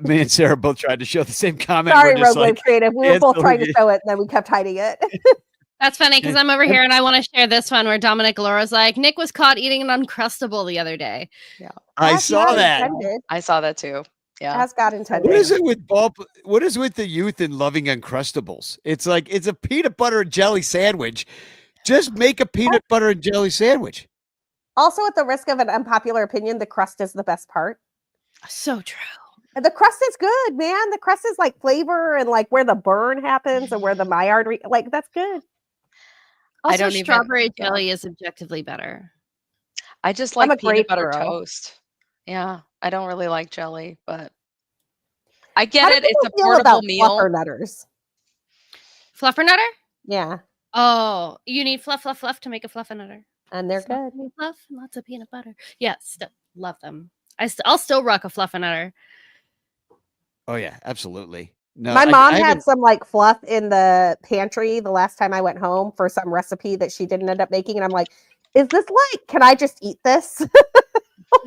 Me and Sarah both tried to show the same comment. Sorry, Rogue Wave Creative. We were both trying to show it, and then we kept hiding it. That's funny because I'm over here and I want to share this one where Dominic Laura's like, Nick was caught eating an Uncrustable the other day. Yeah, I saw that. Intended. I saw that too. Yeah, as God intended. What is it with What is with the youth and loving Uncrustables? It's like it's a peanut butter and jelly sandwich. Just make a peanut butter and jelly sandwich. Also, at the risk of an unpopular opinion, the crust is the best part. So true. The crust is good, man. The crust is like flavor and like where the burn happens and where the Maillard, like that's good. Also, strawberry jelly is objectively better. I just like peanut butter toast. Yeah, I don't really like jelly, but I get it. It's a portable meal. Fluffernutters. Fluffernutter? Yeah. Oh, you need fluff to make a fluffernutter. And they're good. Fluff and lots of peanut butter. Yes, love them. I'll still rock a fluffernutter. Oh yeah, absolutely. No, my mom had some like fluff in the pantry the last time I went home for some recipe that she didn't end up making, and I'm like, "Is this like? Can I just eat this?"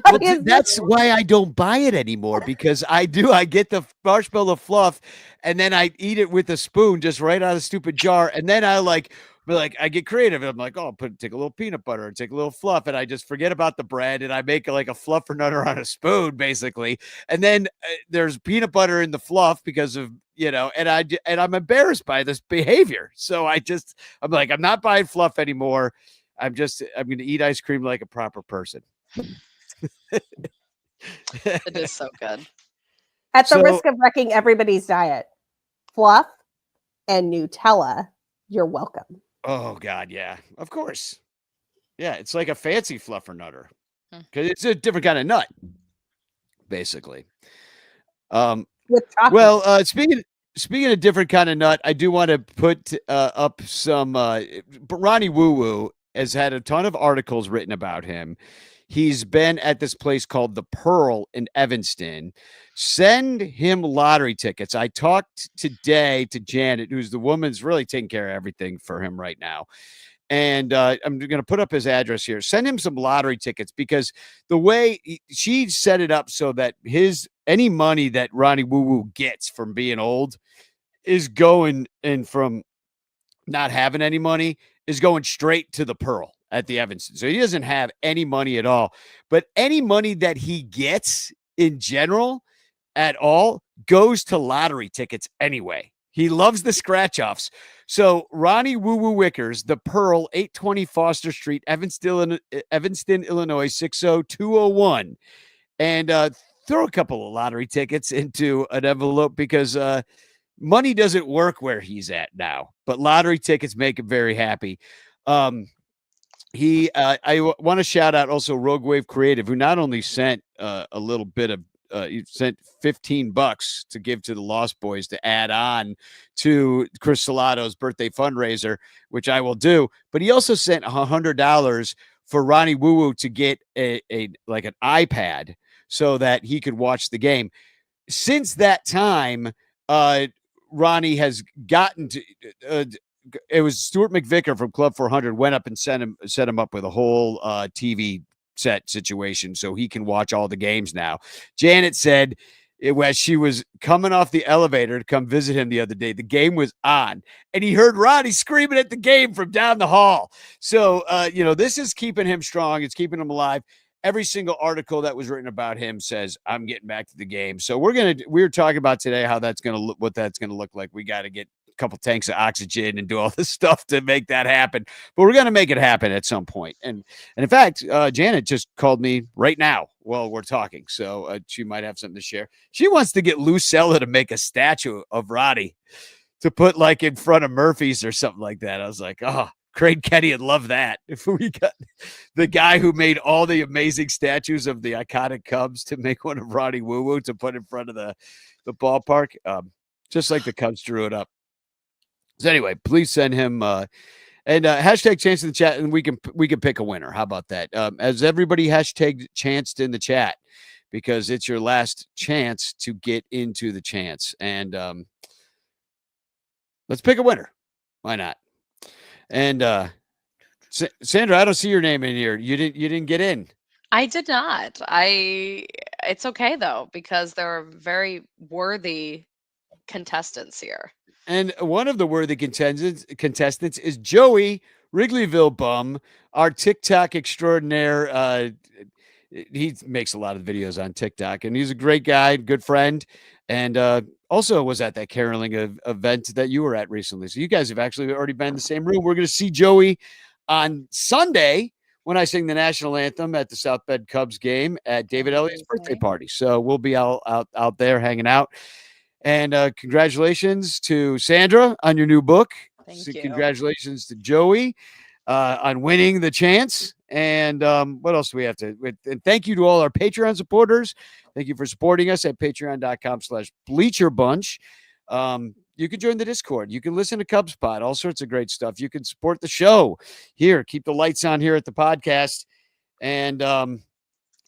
Well, that's why I don't buy it anymore, because I get the marshmallow fluff and then I eat it with a spoon just right out of the stupid jar, and then I get creative. I'm like, oh, take a little peanut butter and take a little fluff, and I just forget about the bread and I make like a fluffernutter on a spoon, basically. And then there's peanut butter in the fluff because of and I'm embarrassed by this behavior. So I'm like, I'm not buying fluff anymore. I'm going to eat ice cream like a proper person. It is so good. At the risk of wrecking everybody's diet, fluff and Nutella, you're welcome. Oh God, yeah, of course. Yeah, it's like a fancy fluffernutter because it's a different kind of nut, basically. With chocolate. Well, speaking of different kind of nut, I do want to put up some. Ronnie Woo Woo has had a ton of articles written about him. He's been at this place called the Pearl in Evanston. Send him lottery tickets. I talked today to Janet, who's the woman's really taking care of everything for him right now. And I'm going to put up his address here. Send him some lottery tickets, because the way she set it up so that any money that Ronnie Woo Woo gets from being old is going, and from not having any money is going straight to the Pearl at the Evanston. So he doesn't have any money at all, but any money that he gets in general at all goes to lottery tickets anyway. He loves the scratch offs. So Ronnie Woo Woo Wickers, the Pearl, 820 Foster Street, Evanston, Illinois, 60201. And throw a couple of lottery tickets into an envelope, because money doesn't work where he's at now, but lottery tickets make him very happy. I want to shout out also Rogue Wave Creative, who not only sent a little bit of he sent $15 to give to the Lost Boys to add on to Chris Salato's birthday fundraiser, which I will do, but he also sent $100 for Ronnie Woo Woo to get an iPad so that he could watch the game. Since that time, Ronnie has gotten to it was Stuart McVicker from Club 400 went up and set him up with a whole TV set situation so he can watch all the games now. Janet said as she was coming off the elevator to come visit him the other day, the game was on and he heard Ronnie screaming at the game from down the hall. So, this is keeping him strong. It's keeping him alive. Every single article that was written about him says, I'm getting back to the game. So we're talking about today how that's going to look, what that's going to look like. We got to get a couple tanks of oxygen and do all this stuff to make that happen. But we're going to make it happen at some point. And in fact, Janet just called me right now while we're talking. So she might have something to share. She wants to get Lucella to make a statue of Roddy to put like in front of Murphy's or something like that. I was like, oh, Craig Kenny would love that. If we got the guy who made all the amazing statues of the iconic Cubs to make one of Ronnie Woo Woo to put in front of the ballpark, just like the Cubs drew it up. So anyway, please send him and hashtag chance in the chat, and we can pick a winner. How about that? As everybody hashtag chanced in the chat, because it's your last chance to get into the chance. And let's pick a winner. Why not? And Sandra, I don't see your name in here. You didn't get in. I did not. It's okay though, because there are very worthy contestants here. And one of the worthy contestants is Joey Wrigleyville Bum, our TikTok extraordinaire. He makes a lot of videos on TikTok, and he's a great guy, good friend, and also was at that caroling event that you were at recently. So you guys have actually already been in the same room. We're going to see Joey on Sunday when I sing the national anthem at the South Bend Cubs game at David Elliott's birthday party. So we'll be out there hanging out. And congratulations to Sandra on your new book. Thank you. Congratulations to Joey on winning the chance. And what else do we have to? And thank you to all our Patreon supporters. Thank you for supporting us at patreon.com/bleacherbunch. You can join the Discord. You can listen to Cubs Pod, all sorts of great stuff. You can support the show here. Keep the lights on here at the podcast. And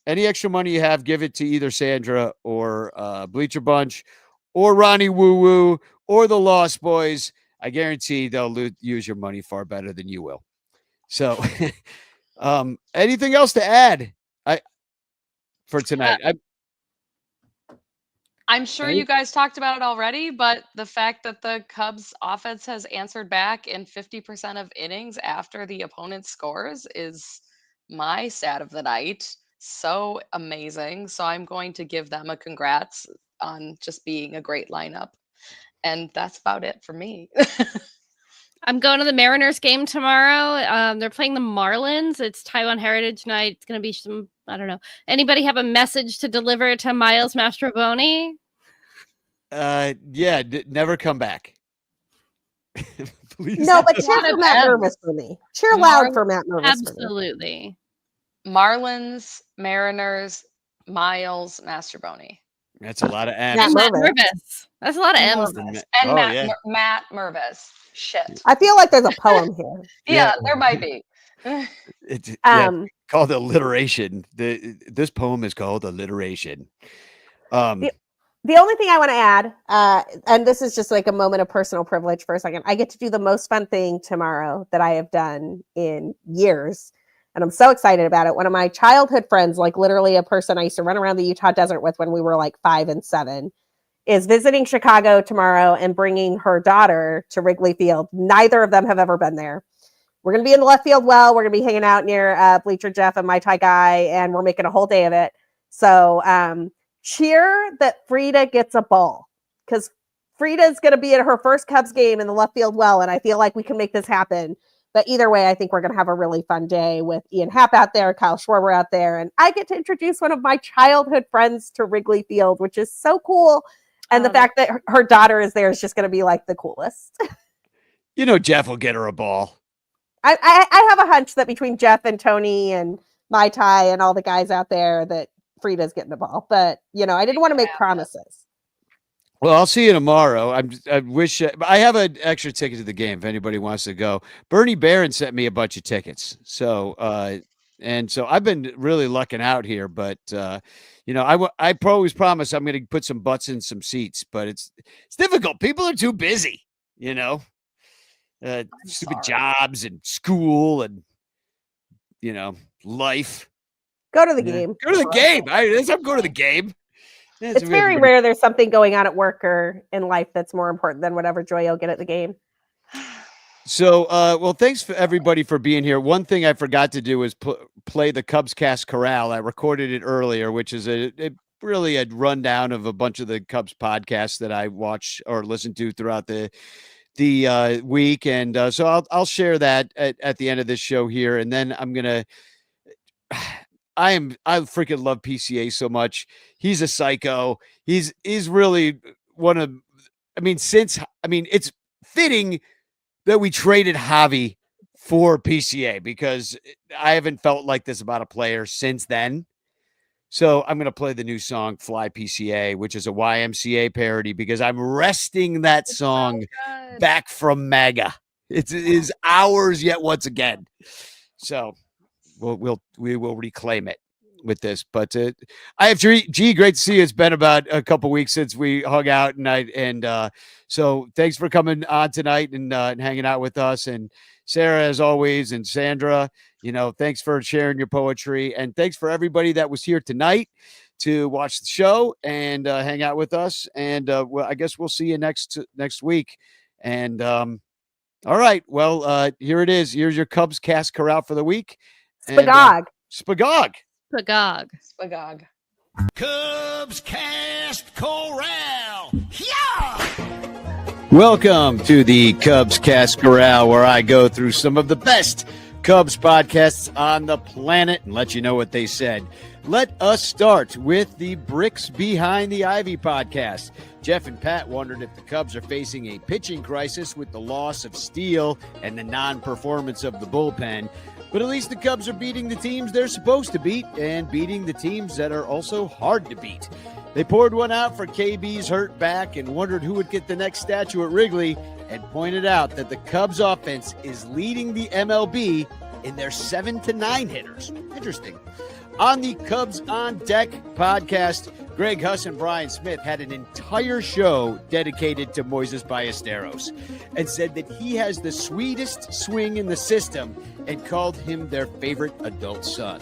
any extra money you have, give it to either Sandra or Bleacher Bunch or Ronnie Woo Woo or the Lost Boys. I guarantee they'll use your money far better than you will. So anything else to add for tonight? I'm sure you guys talked about it already, but the fact that the Cubs offense has answered back in 50% of innings after the opponent scores is my stat of the night. So amazing. So I'm going to give them a congrats on just being a great lineup. And that's about it for me. I'm going to the Mariners game tomorrow. They're playing the Marlins. It's Taiwan Heritage Night. It's going to be some, I don't know. Anybody have a message to deliver to Miles Mastrobuoni? Yeah, never come back. Please. No, but cheer for Matt Mervis for me. Cheer loud for Matt Mervis. Absolutely. Marlins, Mariners, Miles Mastrobuoni. That's a lot of M's. Matt Mervis. That's a lot of M's. And Matt Mervis. Shit. I feel like there's a poem here. Yeah, there might be. It's called alliteration. This poem is called alliteration. The only thing I want to add, and this is just like a moment of personal privilege for a second, I get to do the most fun thing tomorrow that I have done in years. And I'm so excited about it. One of my childhood friends, like literally a person I used to run around the Utah desert with when we were like 5 and 7, is visiting Chicago tomorrow and bringing her daughter to Wrigley Field. Neither of them have ever been there. We're going to be in the left field well. We're going to be hanging out near Bleacher Jeff and My Thai Guy, and we're making a whole day of it. So cheer that Frida gets a ball, because Frida's going to be at her first Cubs game in the left field well, and I feel like we can make this happen. But either way, I think we're going to have a really fun day with Ian Happ out there, Kyle Schwarber out there, and I get to introduce one of my childhood friends to Wrigley Field, which is so cool. And the fact that her daughter is there is just going to be like the coolest. You know, Jeff will get her a ball. I have a hunch that between Jeff and Tony and Mai Tai and all the guys out there that Frida's getting a ball. But, you know, I didn't want to make promises. Well, I'll see you tomorrow. I wish I have an extra ticket to the game if anybody wants to go. Bernie Barron sent me a bunch of tickets. So, and so I've been really lucking out here, but you know, I always promise I'm going to put some butts in some seats, but it's difficult. People are too busy, you know, stupid jobs and school and, you know, life. Go to the game. Go to the game. I'm going to the game. It's very rare there's something going on at work or in life that's more important than whatever joy you'll get at the game. So, well, thanks for everybody for being here. One thing I forgot to do is play the Cubs Cast Corral. I recorded it earlier, which is really a rundown of a bunch of the Cubs podcasts that I watch or listen to throughout the week. And so I'll share that at the end of this show here. And then I'm going to, I freaking love PCA so much. He's a psycho. He's really one of, it's fitting that we traded Javi for PCA because I haven't felt like this about a player since then. So I'm going to play the new song Fly PCA, which is a YMCA parody because I'm wresting that song back from MAGA. It is ours yet once again. So we will reclaim it with this. But I have G. Great to see you. It's been about a couple weeks since we hung out and so thanks for coming on tonight and hanging out with us. And Sara, as always, and Sandra, thanks for sharing your poetry, and thanks for everybody that was here tonight to watch the show and hang out with us. And I guess we'll see you next week. And all right, well, here it is. Here's your Cubs cast corral for the week. Spagog. Cubs cast corral. Yeah! Welcome to the Cubs Cast Corral, where I go through some of the best Cubs podcasts on the planet and let you know what they said. Let us start with the Bricks Behind the Ivy podcast. Jeff and Pat wondered if the Cubs are facing a pitching crisis with the loss of Steele and the non-performance of the bullpen. But at least the Cubs are beating the teams they're supposed to beat and beating the teams that are also hard to beat. They poured one out for KB's hurt back and wondered who would get the next statue at Wrigley and pointed out that the Cubs offense is leading the MLB in their 7-9 hitters. Interesting. On the Cubs on Deck podcast, Greg Huss and Brian Smith had an entire show dedicated to Moises Ballesteros and said that he has the sweetest swing in the system and called him their favorite adult son.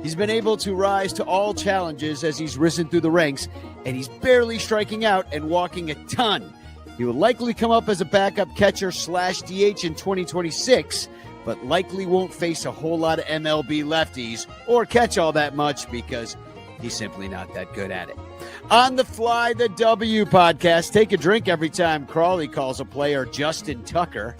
He's been able to rise to all challenges as he's risen through the ranks, and he's barely striking out and walking a ton. He will likely come up as a backup catcher / DH in 2026, but likely won't face a whole lot of MLB lefties or catch all that much because he's simply not that good at it. On the Fly the W podcast, take a drink every time Crawley calls a player Justin Tucker.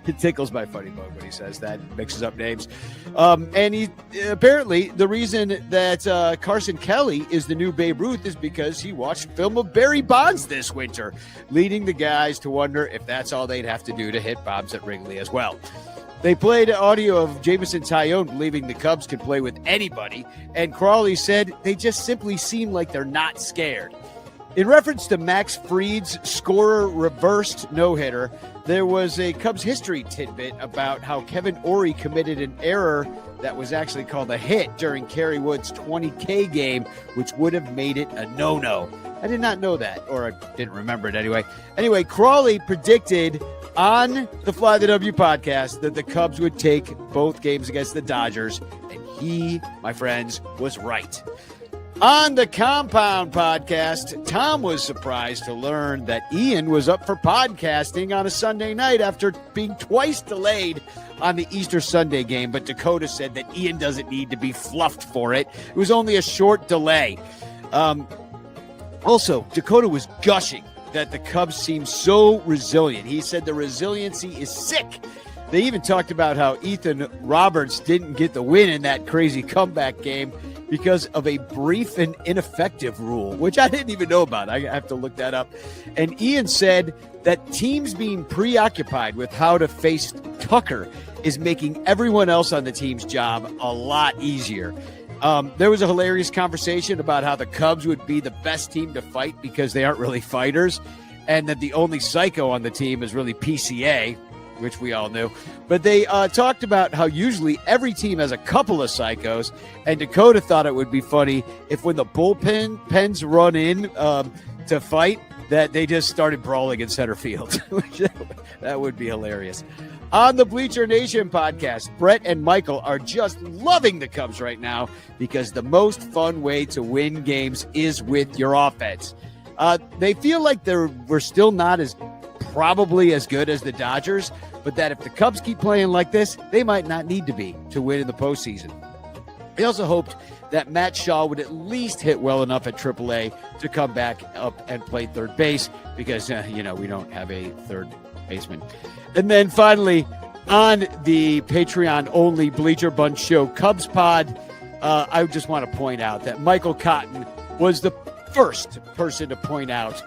It tickles my funny bone when he says that, mixes up names. And he apparently the reason that Carson Kelly is the new Babe Ruth is because he watched film of Barry Bonds this winter, leading the guys to wonder if that's all they'd have to do to hit bombs at Wrigley as well. They played audio of Jameson Taillon believing the Cubs could play with anybody, and Crawley said they just simply seem like they're not scared. In reference to Max Fried's scorer reversed no-hitter, there was a Cubs history tidbit about how Kevin Ory committed an error that was actually called a hit during Kerry Wood's 20K game, which would have made it a no-no. I did not know that, or I didn't remember it anyway. Anyway, Crawley predicted on the Fly the W podcast that the Cubs would take both games against the Dodgers, and he, my friends, was right. On the Compound podcast, Tom was surprised to learn that Ian was up for podcasting on a Sunday night after being twice delayed on the Easter Sunday game, but Dakota said that Ian doesn't need to be fluffed for it. It was only a short delay. Also, Dakota was gushing that the Cubs seem so resilient. He said the resiliency is sick. They even talked about how Ethan Roberts didn't get the win in that crazy comeback game because of a brief and ineffective rule, which I didn't even know about. I have to look that up. And Ian said that teams being preoccupied with how to face Tucker is making everyone else on the team's job a lot easier. There was a hilarious conversation about how the Cubs would be the best team to fight because they aren't really fighters, and that the only psycho on the team is really PCA, which we all knew. But they talked about how usually every team has a couple of psychos, and Dakota thought it would be funny if when the bullpens run in to fight, that they just started brawling in center field. That would be hilarious. On the Bleacher Nation podcast, Brett and Michael are just loving the Cubs right now because the most fun way to win games is with your offense. They feel like we're still not probably as good as the Dodgers, but that if the Cubs keep playing like this, they might not need to be to win in the postseason. They also hoped that Matt Shaw would at least hit well enough at AAA to come back up and play third base because, we don't have a third baseman. And then finally, on the Patreon-only Bleacher Bunch Show Cubs Pod, I just want to point out that Michael Cotton was the first person to point out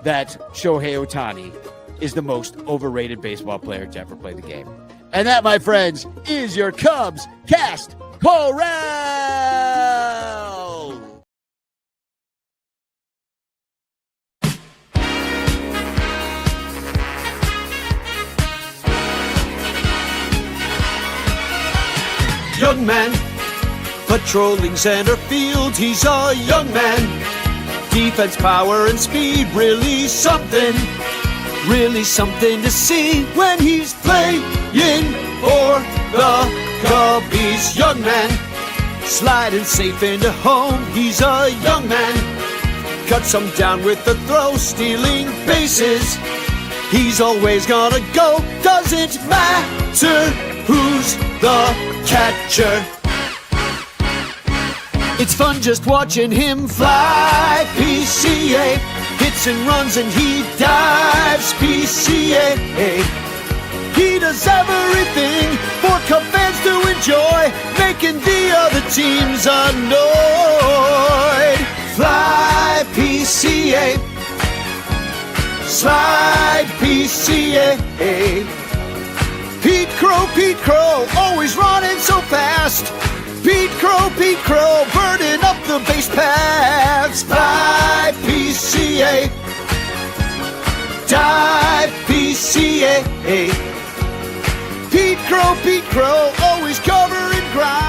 that Shohei Ohtani is the most overrated baseball player to ever play the game. And that, my friends, is your Cubs Cast Corral. Young man, patrolling center field, he's a young man. Defense, power, and speed, really something to see when he's playing for the Cubbies. Young man, sliding safe into home, he's a young man. Cuts him down with the throw, stealing bases. He's always gonna go, doesn't matter who's the catcher. It's fun just watching him fly. PCA, hits and runs and he dives. PCA, he does everything for Cub fans to enjoy, making the other teams annoyed. Fly PCA, slide PCA. Pete Crow, always running so fast. Pete Crow, burning up the base paths. Fly PCA, dive PCA. Pete Crow, always covering ground.